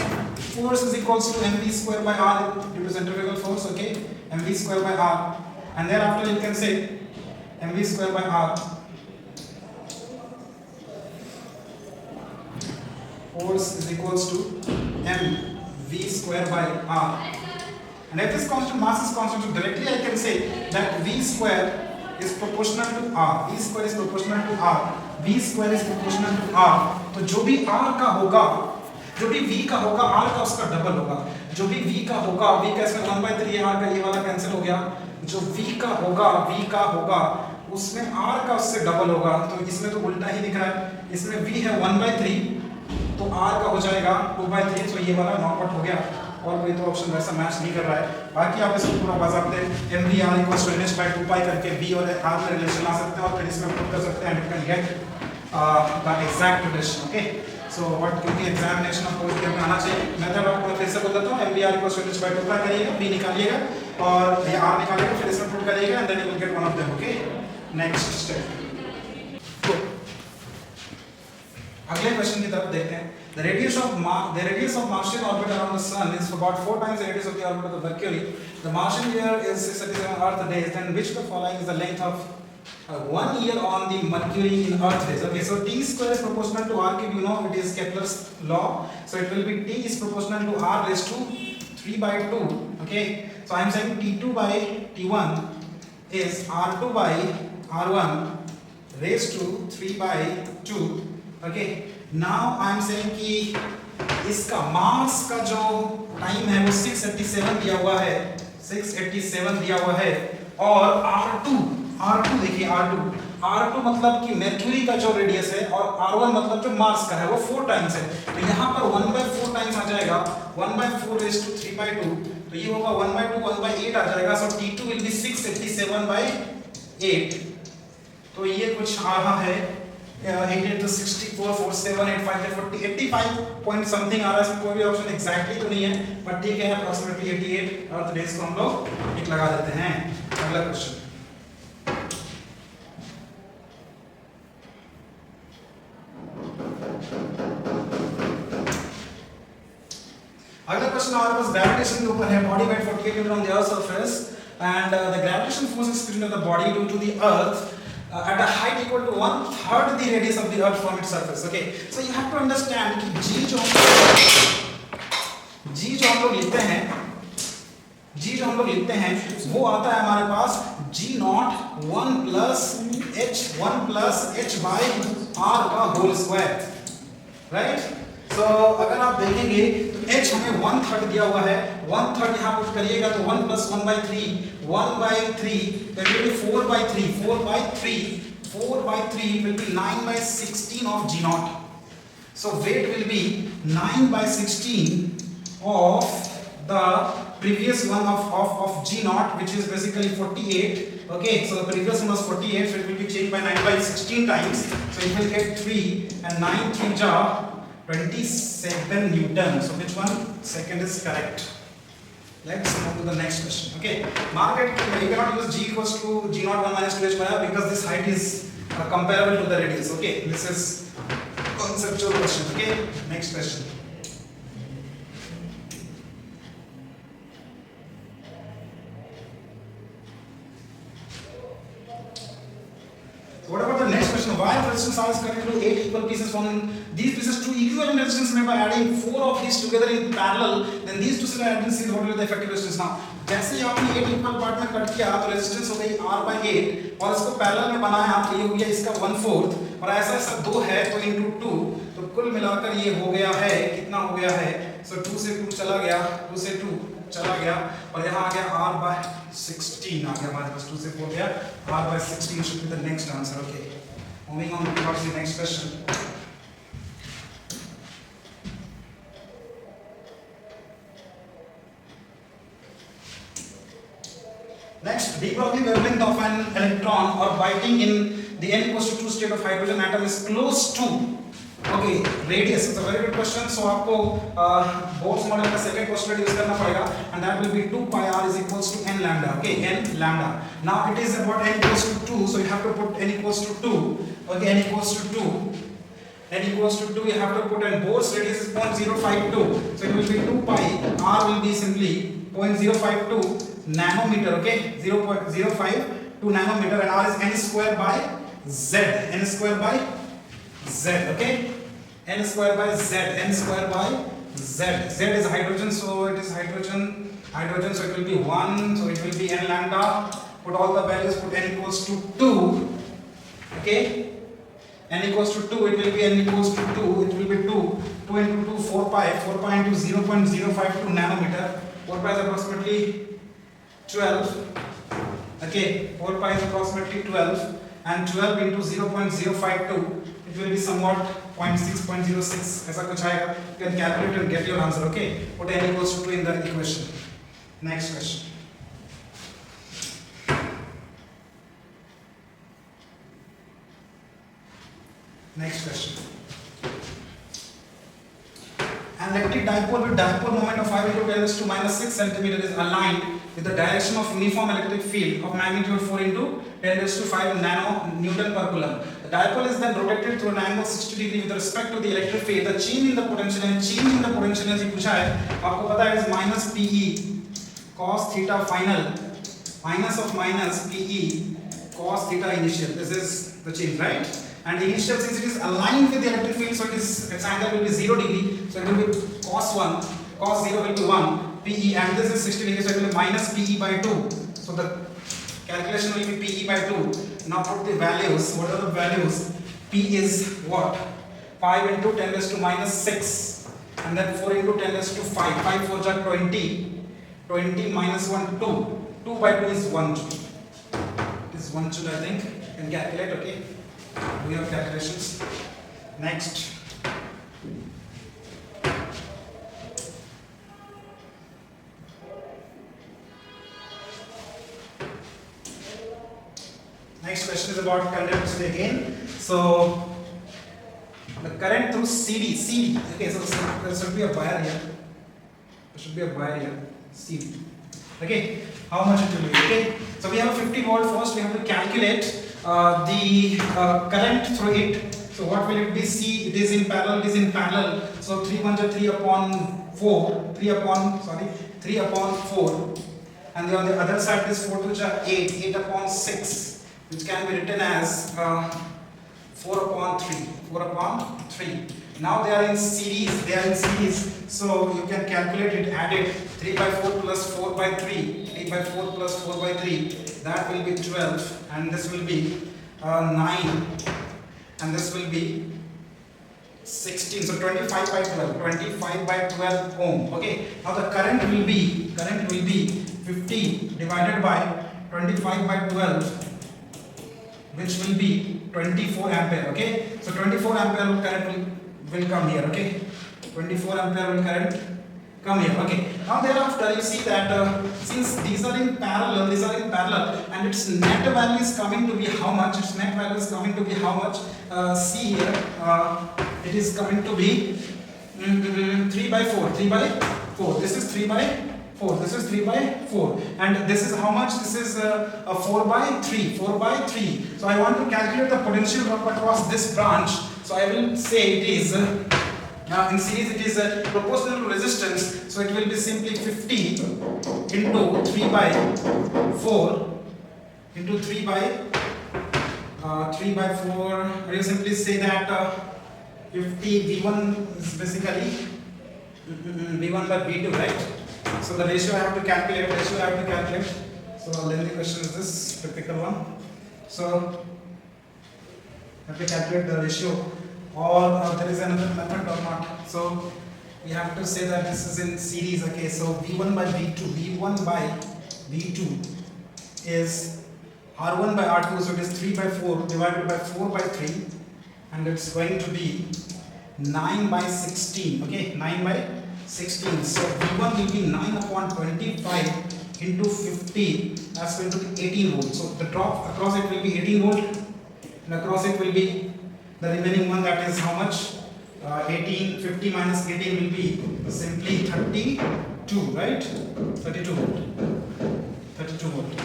force is equals to mv square by r due to centrifugal force? Okay. mv square by r, and thereafter you can say mv square by r. Force is equals to mv square by r, and if this constant, mass is constant, so directly I can say that v square is proportional to r. V square is proportional to r. V square is proportional to r. तो जो भी r का होगा, जो भी v का होगा, r का उसका डबल होगा. जो भी v का होगा, v का इसमें 1/3 r का ये वाला कैंसिल हो गया. जो v का होगा उसमें r का उससे डबल होगा. तो इसमें तो उल्टा ही दिख रहा है. इसमें v है 1/3, तो r का हो जाएगा 2/3. तो ये वाला नॉट आउट हो गया, और कोई तो ऑप्शन वैसा मैच नहीं कर रहा है. बाकी आप इसको पूरा बाज़ाब्ते mvr = nh/2π करके v और r में रिलेशन ला सकते हैं और फिर इसमें पुट कर सकते हैं. And you can get the exact relation. Okay, so what क्योंकि एग्जामिनेशन ऑफ कोर्स में आना चाहिए. मेथड आपको फिर से बोल देता हूं. mvr = nh/2π करिएगा, v निकालिएगा और ये r निकालिएगा, फिर इसमें पुट करिएगा and then you will get one of them. Okay, next step. अगले क्वेश्चन की तरफ देखते हैं. The radius of Martian orbit around the Sun is about 4 times the radius of the orbit of Mercury. The Martian year is 637 Earth days. Then which of the following is the length of 1 year on the Mercury in Earth days? Okay, so t square is proportional to r cube. You know it is Kepler's law. So it will be t is proportional to r raised to 3/2. Okay, so I am saying t2 by t1 is r2 by r1 raised to 3/2. Okay, now I am saying कि इसका मास का जो time है वो 687 दिया हुआ है, 687 दिया हुआ है. और R2 देखिए, R2 मतलब कि मर्क्यूरी का जो रेडियस है और R1 मतलब जो मार्स का है वो 4 टाइम्स है. तो यहाँ पर 1/4 टाइम्स आ जाएगा, 1/4 raised to 3/2. तो ये होगा 1/2 1/8 आ जाएगा. सो T2 will be 687/8. तो ये कुछ आ रहा है 88 to 64 47 85 40 85 पॉइंट समथिंग आ रहा है. इसमें कोई भी ऑप्शन एग्जैक्टली तो नहीं है, बट ठीक है, अप्रोक्सीमेटली 88 अर्थ डेज को हम लोग टिक लगा देते हैं. अगला क्वेश्चन. अगला क्वेश्चन हमारे पास ग्रेविटेशन के ऊपर है. Body weight 48 newton on the earth surface and the gravitation force experienced on the body due to the earth at a height equal to 1/3 the radius of the earth from its surface. Okay, so you have to understand कि g जो हम लोग लिखते हैं वो आता है हमारे पास g0 1 plus h by r का होल स्क्वायर. राइट, तो अगर आप देखेंगे तो h हमें 1/3 दिया हुआ है. 1/3 यहाँ पुट करिएगा तो 1 plus 1/3 that will be 4/3 will be 9/16 of g0. So weight will be 9/16 of the previous one of g0, which is basically 48. Okay, so the previous one was 48, so it will be changed by 9/16 times. So it will get 3 and 9 3 ja 27 Newton. So which one? Second is correct. Let's move to the next question. Okay, mark it. You cannot use g equals to g0 1 minus 2h by r because this height is comparable to the radius. Okay, this is conceptual question. Okay, next question. What about the next question? Why resistance R is cut into 8 equal pieces from these pieces to equivalent resistance made by adding 4 of these together in parallel, then these two similar adjacencies, what will be the effective resistance? Now, जैसे ही आपने 8 equal part में cut किया तो resistance हो गई R/8 और इसको parallel में बनाया तो ये हो गया इसका 1/4 और ऐसा 2 है तो into 2, तो कुल मिलाकर ये हो गया है, कितना हो गया है? So 2 से 2 चला गया, 2 से 2 चला गया और यहाँ आ गया R/16 आ गया हमारे पास. 2 से 4 गया, R/16 should be the next answer. Okay, moving on towards the next question. Next, de Broglie wavelength of an electron or biting in the n equals to 2 state of hydrogen atom is close to, okay, radius. It's a very good question. So आपको Bohr's model का second postulate use करना पड़ेगा, and that will be 2 pi r is equals to n lambda. Okay, n lambda. Now it is about n equals to 2, so you have to put n equals to 2. Okay, n equals to 2. N equals to 2. You have to put, and Bohr's radius is 0.052. So it will be 2 pi. R will be simply 0.052 nanometer. Okay, 0.052 nanometer, and R is n square by z. N square by z. Okay, n square by z. N square by z. Z is hydrogen, so it is hydrogen. So it will be 1. So it will be n lambda. Put all the values. Put n equals to 2. Okay, n equals to 2. It will be n equals to 2. It will be 2. 2 into 2, 4 pi. 4 pi into 0.052 nanometer. 4 pi is approximately 12. Okay, 4 pi is approximately 12, and 12 into 0.052, it will be somewhat 0.6, 0.06. ऐसा कुछ आएगा. You can calculate and get your answer. Okay, put n equals to 2 in the equation. Next question. Next question. An electric dipole with dipole moment of 5 into 10 raised to minus 6 centimeter is aligned with the direction of uniform electric field of magnitude 4 into 10 raised to 5 nano Newton per coulomb. The dipole is then rotated through an angle 60 degree with respect to the electric field. The change in the potential energy पूछा है. आपको पता है is minus PE cos theta final minus of minus PE cos theta initial. This is the change, right? And initial, since it is aligned with the electric field, so its angle will be 0 degree. So it will be cos 1, cos 0 will be 1 PE, and this is 60 degree, so it will be minus PE by 2. So the calculation will be PE by 2. Now put the values. What are the values? P is what? 5 into 10 raised to minus 6, and then 4 into 10 raised to 5. 5 4 are 20. 20 minus 1 2. 2 by 2 is 1 joule. It is 1 joule, I think. You can calculate. Okay. Do your calculations. Next. Next question is about conductivity again. So the current through CD. Okay, so there should be a wire here. CD. Okay, how much it will be? Okay, so we have a 50 volt. First we have to calculate the current through it. So what will it be? C, it is in parallel. So 3 1 3 upon 4, 3 upon 4, and on the other side this 4 2 8 upon 6, which can be written as 4 upon 3. Now they are in series. So you can calculate it. Add it. 3 by 4 plus 4 by 3. 3 by 4 plus 4 by 3. That will be 12, and this will be 9, and this will be 16. So 25 by 12. 25 by 12 ohm. Okay. Now the current will be 50 divided by 25 by 12, which will be 24 ampere. Okay. So 24 ampere current will come here. Okay. 24 ampere will current come here. Okay. Now thereafter you see that since these are in parallel, and its net value is coming to be how much? See here, it is coming to be 3 by 4. This is 3 by 4. This is 3 by 4. And this is how much? This is a 4 by 3. So I want to calculate the potential drop across this branch. So I will say it is in series it is proportional to resistance. So it will be simply 50 into 3 by 4 into 3 by 4. You simply say that 50 V1 is basically V1 by V2, right? So the ratio I have to calculate. So a lengthy question is this, typical one. So I have to calculate the ratio, or there is another method or not. So we have to say that this is in series. Okay, so V1 by V2 is R1 by R2, so it is 3 by 4 divided by 4 by 3, and it's going to be 9 by 16. Okay, 9 by 16. So V1 will be 9 upon 25 into 50, that's going to be 18 volts. So the drop across it will be 18 volt, and across it will be the remaining one, that is how much? 18, 50 minus 18 will be simply 32, right? 32 volt. 32 volt.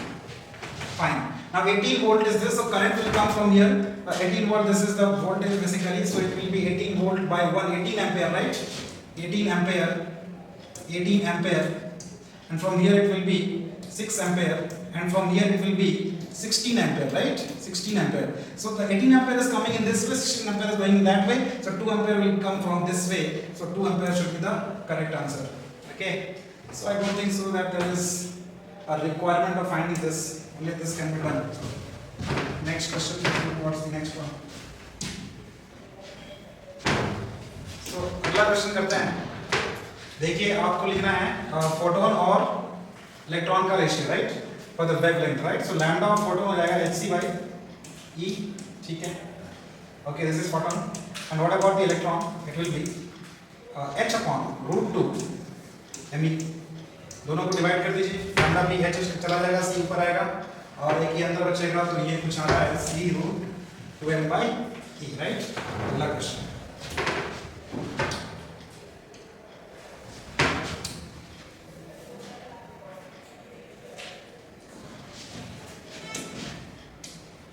Fine. Now 18 volt is this, so current will come from here. 18 volt, this is the voltage basically, so it will be 18 volt by 18 ampere, right? 18 ampere, 18 ampere, and from here it will be 6 ampere, and from here it will be 16 ampere, right? 16 ampere. So the 18 ampere is coming in this way, 16 ampere is going that way, so 2 ampere will come from this way, so 2 ampere should be the correct answer. Okay, so I don't think so that there is a requirement of finding this, only this can be done. Next question, what's the next one? So अगला question करते हैं. देखिए आपको लिखना है photon और electron का ratio, right, for the wavelength, right. So lambda of photon हो जाएगा hc by e, ठीक है. Okay, this is photon, and what about the electron? It will B h upon √2 me. दोनों को डिवाइड कर दीजिए, लैम्डा भी h चला जाएगा, c ऊपर आएगा, और एक ये अंदर बचेगा, तो ये कुछ आ रहा है c √2m by e, right. अगला क्वेश्चन.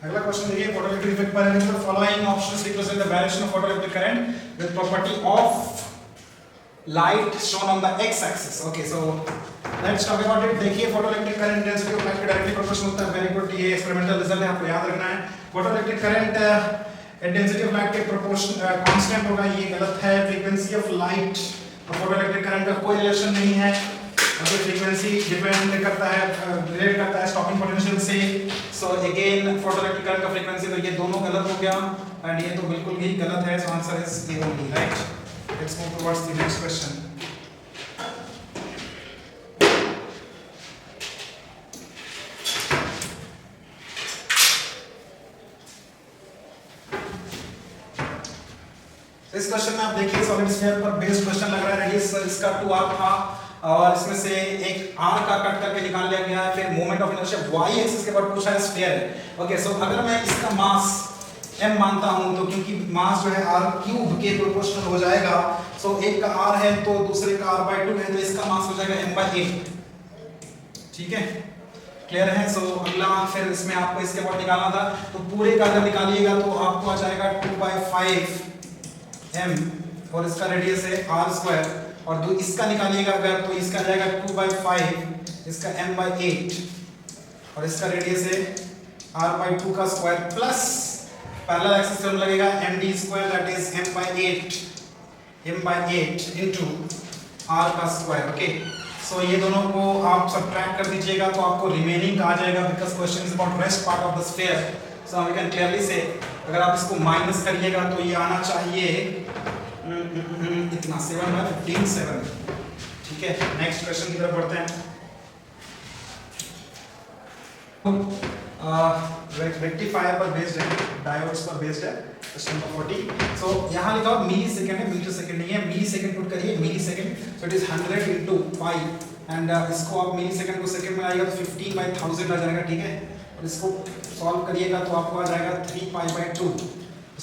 अगला क्वेश्चन देखिए, फोटोइलेक्ट्रिक इफेक्ट पर है. The following options represent the variation of photoelectric current with property of light shown on the x-axis. Okay, so let's talk about it. देखिए, photoelectric current density of light के directly proportional होता है. Very good, ये experimental result है, आपको याद रखना है. Photoelectric current density of light के प्रोपोर्शन कांस्टेंट होगा, ये गलत है. फ्रीक्वेंसी ऑफ लाइट और फोटोइलेक्ट्रिक करंट का कोई रिलेशन नहीं है. अगर फ्रीक्वेंसी डिपेंड करता है, रिलेट करता है स्टॉपिंग पोटेंशियल से. सो अगेन फोटोइलेक्ट्रिक करंट का फ्रीक्वेंसी, तो ये दोनों गलत हो गया, एंड ये तो बिल्कुल ही गलत है. So answer is A only, right. Let's move towards the next question. इस क्वेश्चन में आप देखिए सॉलिड स्फीयर पर बेस्ड क्वेश्चन लग रहा है. रेडियस इसका 2r था, और इसमें से एक r का कट करके निकाल लिया गया है. फिर moment of inertia y axis के ऊपर पूछा है, स्फीयर है. ओके, सो अगर मैं इसका मास m मानता हूं, तो क्योंकि मास जो है r³ के प्रोपोर्शनल हो जाएगा, सो एक का r है तो दूसरे का r/2 है, तो इसका मास हो जाएगा m/8. ठीक है, क्लियर है. सो अगला फिर इसमें आपको इसके बाद निकालना था, तो पूरे का अगर निकालिएगा तो आपको आ जाएगा 2/5 m, और इसका रेडियस है r², और इसका निकालिएगा अगर, तो इसका जाएगा 2/5, इसका m/8, और इसका रेडियस है r/2 का square, plus parallel axis term लगेगा md² that is m/8 into r का स्क्वायर. ओके, सो ये दोनों को आप सब्ट्रैक्ट कर दीजिएगा, तो आपको रिमेनिंग आ जाएगा, because question is about rest part of the sphere. So we can clearly say, अगर आप इसको माइनस करिएगा तो ये आना चाहिए इतना 7/15 7. ठीक है, नेक्स्ट क्वेश्चन की तरफ बढ़ते हैं. रेक्टिफायर पर बेस्ड है, डायोड्स पर बेस्ड है. Question number 40. सो यहाँ लिखा हुआ मिली सेकंड है, मीटर सेकंड नहीं है. मिली सेकंड पुट करिए, millisecond, so it is 100 into pi, and इसको आप मिली सेकंड को सेकंड में आएगा तो 15/1000 आ जाएगा. ठीक है, और इसको सॉल्व करिएगा तो आपको आ जाएगा 3π/2.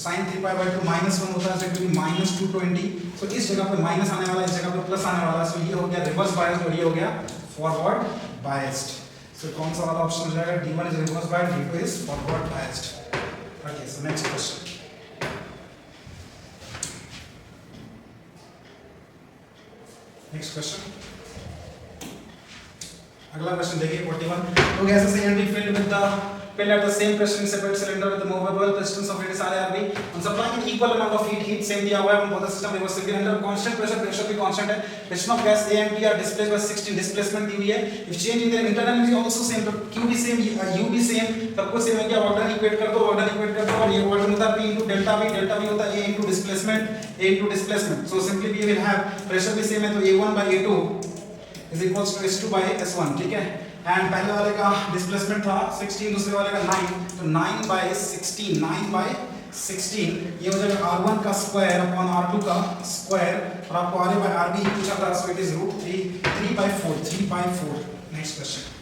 sin 3π/2 -1 होता है, तो -220. सो इस जगह पे माइनस आने वाला है, इस जगह पे प्लस आने वाला है. सो ये हो गया रिवर्स बायस्ड, और ये हो गया फॉरवर्ड बायस्ड. सो कौन सा वाला ऑप्शन हो जाएगा? D1 is reverse biased, D2 is forward biased. Okay, so next question. Next question, अगला क्वेश्चन देखिए 41. तो गैस से and be filled with the fill at the same pressure in separate cylinder with the movable pistons of radius r/b. On supplying an equal amount of heat same दिया हुआ है, both the system reversibly under constant pressure भी constant है. Pressure of gas A and B are displaced by 16, displacement दी हुई है. If change in their internal energy also same, तो Q भी same, U भी same, सब कुछ same है. क्या वर्क डन इक्वेट कर दो, वर्क डन इक्वेट कर दो, और ये वर्क डन होता है P into delta V होता है A into displacement. So simply we will have pressure भी same है, तो A1/A2 is equals to S2 by S1. ठीक है, एंड पहले वाले का डिस्प्लेसमेंट था 16, दूसरे वाले का 9, तो 9/16 ये हो जाएगा r1 का स्क्वायर अपॉन r2 का स्क्वायर, और आपको ra/rb पूछा था, so it is √3 3/4. Next question.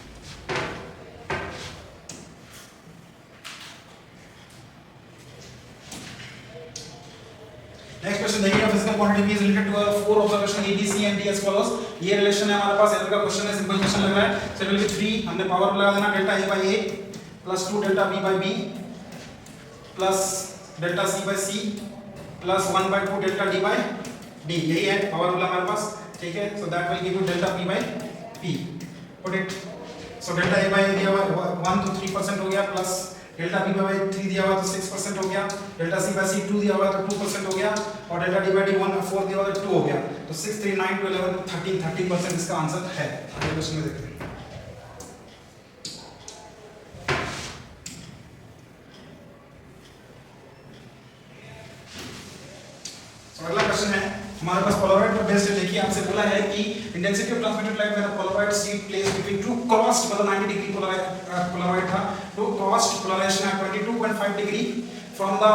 Next question देखिए, physical quantity is related to 4 observation A B C and D as follows. ये रिलेशन है हमारे पास, एल का क्वेश्चन है, सिंपल क्वेश्चन लग रहा है। सो विल बी 3, हमने पावर लगा देना delta A by A plus 2 delta B by B plus delta C by C plus 1 by 2 delta D by D. यही है पावर रूल हमारे पास, ठीक है। So that will give you delta P by P. Put it, so delta A by दिया हुआ 1 तो 3% हो गया, प्लस डेल्टा बी बाय 3 दिया हुआ तो 6% हो गया, डेल्टा सी बाय सी 2 दिया हुआ तो 2% हो गया, और डेल्टा डी बाय डी 1 और 4 दिया हुआ तो 2 हो गया। तो 6 3 9 2 11 13 13% इसका आंसर है। अगले क्वेश्चन में देखते हैं। अगला क्वेश्चन है हमारे पास पोलराइड पर बेस्ड है। देखिए आपसे बोला है कि intensity of transmitted light when polaroid sheet place between two crossed, मतलब 90 डिग्री पोलराइड था, two crossed polarization at 22.5 degree from the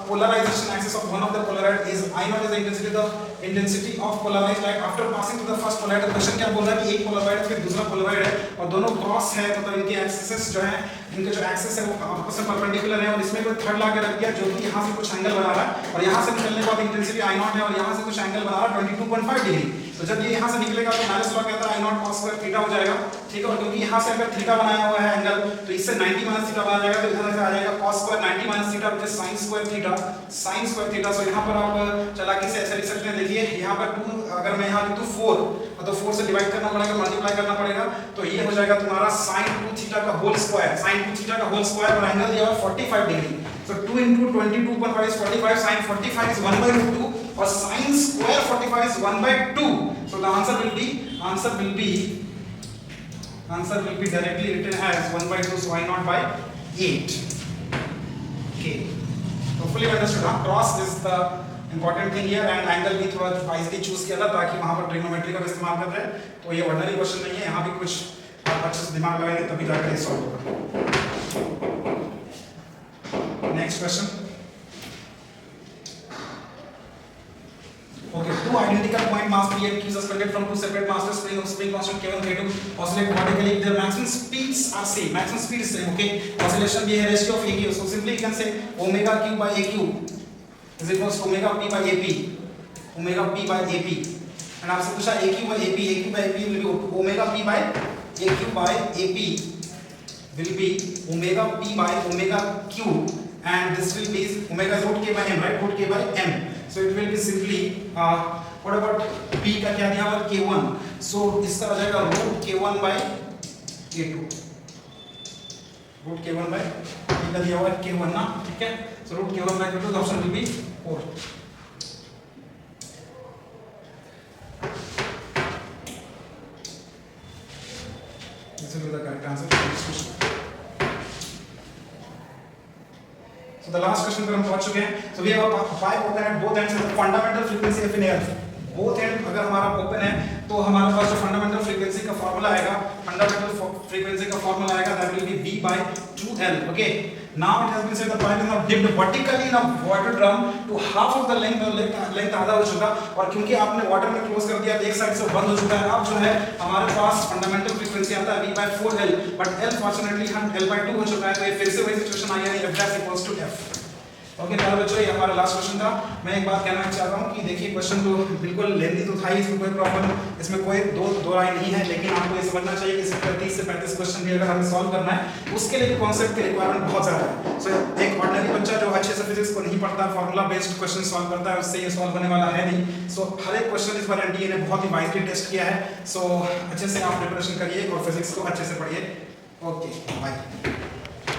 polarization axis of one of the polarized is I naught is the intensity of polarized light after passing to the first polarized। Question क्या बोल रहा है कि एक Polaroid फिर दूसरा Polaroid है और दोनों क्रॉस है, मतलब इनके एक्सिस जो है, इनके जो एक्सिस है वो आपस में परपेंडिकुलर है, और इसमें कोई थर्ड लाके रख दिया जो कि यहाँ से कुछ एंगल बना रहा है, और यहाँ से निकलने के बाद इंटेंसिटी I naught है और यहाँ से कुछ एंगल बना रहा है 22.5 डिग्री। तो जब ये यहाँ से निकलेगा तो माइनस लॉ कहता है I naught cos square theta हो जाएगा, ठीक है। और क्योंकि यहाँ से अगर थीटा बनाया हुआ है एंगल, तो इससे 90 माइनस थीटा बना जाएगा, तो इधर से आ जाएगा cos square 90 minus theta which is sin square theta, sin square theta. So यहाँ पर आप चालाकी से ऐसे लिख सकते हैं। देखिए यहाँ पर 2, अगर मैं यहाँ लिख दूं 4, तो 4 से डिवाइड करना पड़ेगा, मल्टीप्लाई करना पड़ेगा, तो ये हो जाएगा तुम्हारा sin 2 थीटा का होल स्क्वायर, sin 2 थीटा का होल स्क्वायर, और एंगल दिया हुआ 45 degree. So 2 into 22.5 is 45, sin 45 is 1 by root 2, or sin square 45 is 1 by 2. So the answer will be directly written as 1 by 2, so I naught by 8. Okay. Hopefully you understood. Cross is the important thing here, and angle भी थोड़ा wisely choose किया था ताकि वहाँ पर trigonometry का इस्तेमाल कर रहे हैं। तो ये ordinary question नहीं है, यहाँ भी कुछ आप अच्छे से दिमाग लगाएंगे तभी जाकर ये solve होगा। Next question. Okay, two identical point mass P and Q suspended from two separate masses, spring constant K1 K2 oscillate vertically if their maximum speeds are same. Maximum speed is same. Okay, oscillation भी है ratio of AQ. So simply you can say omega Q by AQ is equals to omega P by AP. Omega P by AP. And आपसे पूछा AQ by AP. AQ by AP will be omega P by AQ by AP will be omega P by omega Q. And this will be omega is root k by m, right? Root k by m. So it will be simply what about p का क्या दिया हुआ k1? So इसका आ जाएगा root k1 by k2. Root k1 by p का दिया हुआ k1 ना, ठीक है? So root k1 by k2, the option will be 4. This will be the correct answer for this question. So the last question पर हम पहुंच चुके हैं. So we have a pipe open at both ends with the fundamental frequency of in air. Both end अगर हमारा open है तो हमारे पास जो fundamental frequency का formula आएगा, fundamental frequency का formula आएगा, that will be V by 2L. Okay. Now it has been said the pipe is now dipped vertically in a water drum to half of the length आधा हो चुका, और क्योंकि आपने water में close कर दिया, एक side से बंद हो चुका है, अब जो है हमारे पास fundamental frequency आता है V by 4L, but L fortunately हम L by 2 हो चुका है, तो ये फिर से वही situation आई है, F dash equals to F. Okay प्यारे बच्चों, ये हमारा लास्ट क्वेश्चन था. मैं एक बात कहना चाहता हूँ कि देखिए क्वेश्चन तो बिल्कुल लेंथी तो था ही, इसमें कोई प्रॉब्लम, इसमें कोई दो राय नहीं है, लेकिन आपको ये समझना चाहिए कि 30 से 35 क्वेश्चन भी अगर हमें सॉल्व करना है, उसके लिए कॉन्सेप्ट की रिक्वायरमेंट बहुत ज़्यादा है. सो एक ऑर्डिनरी बच्चा जो अच्छे से फिजिक्स को नहीं पढ़ता, फॉर्मूला बेस्ड क्वेश्चन सॉल्व करता है, उससे ये सॉल्व होने वाला है नहीं. सो हर एक क्वेश्चन इस बार एनडीए ने बहुत ही वाइजली टेस्ट किया है. सो अच्छे से आप प्रिपरेशन करिए और फिजिक्स को अच्छे से पढ़िए. Okay bye.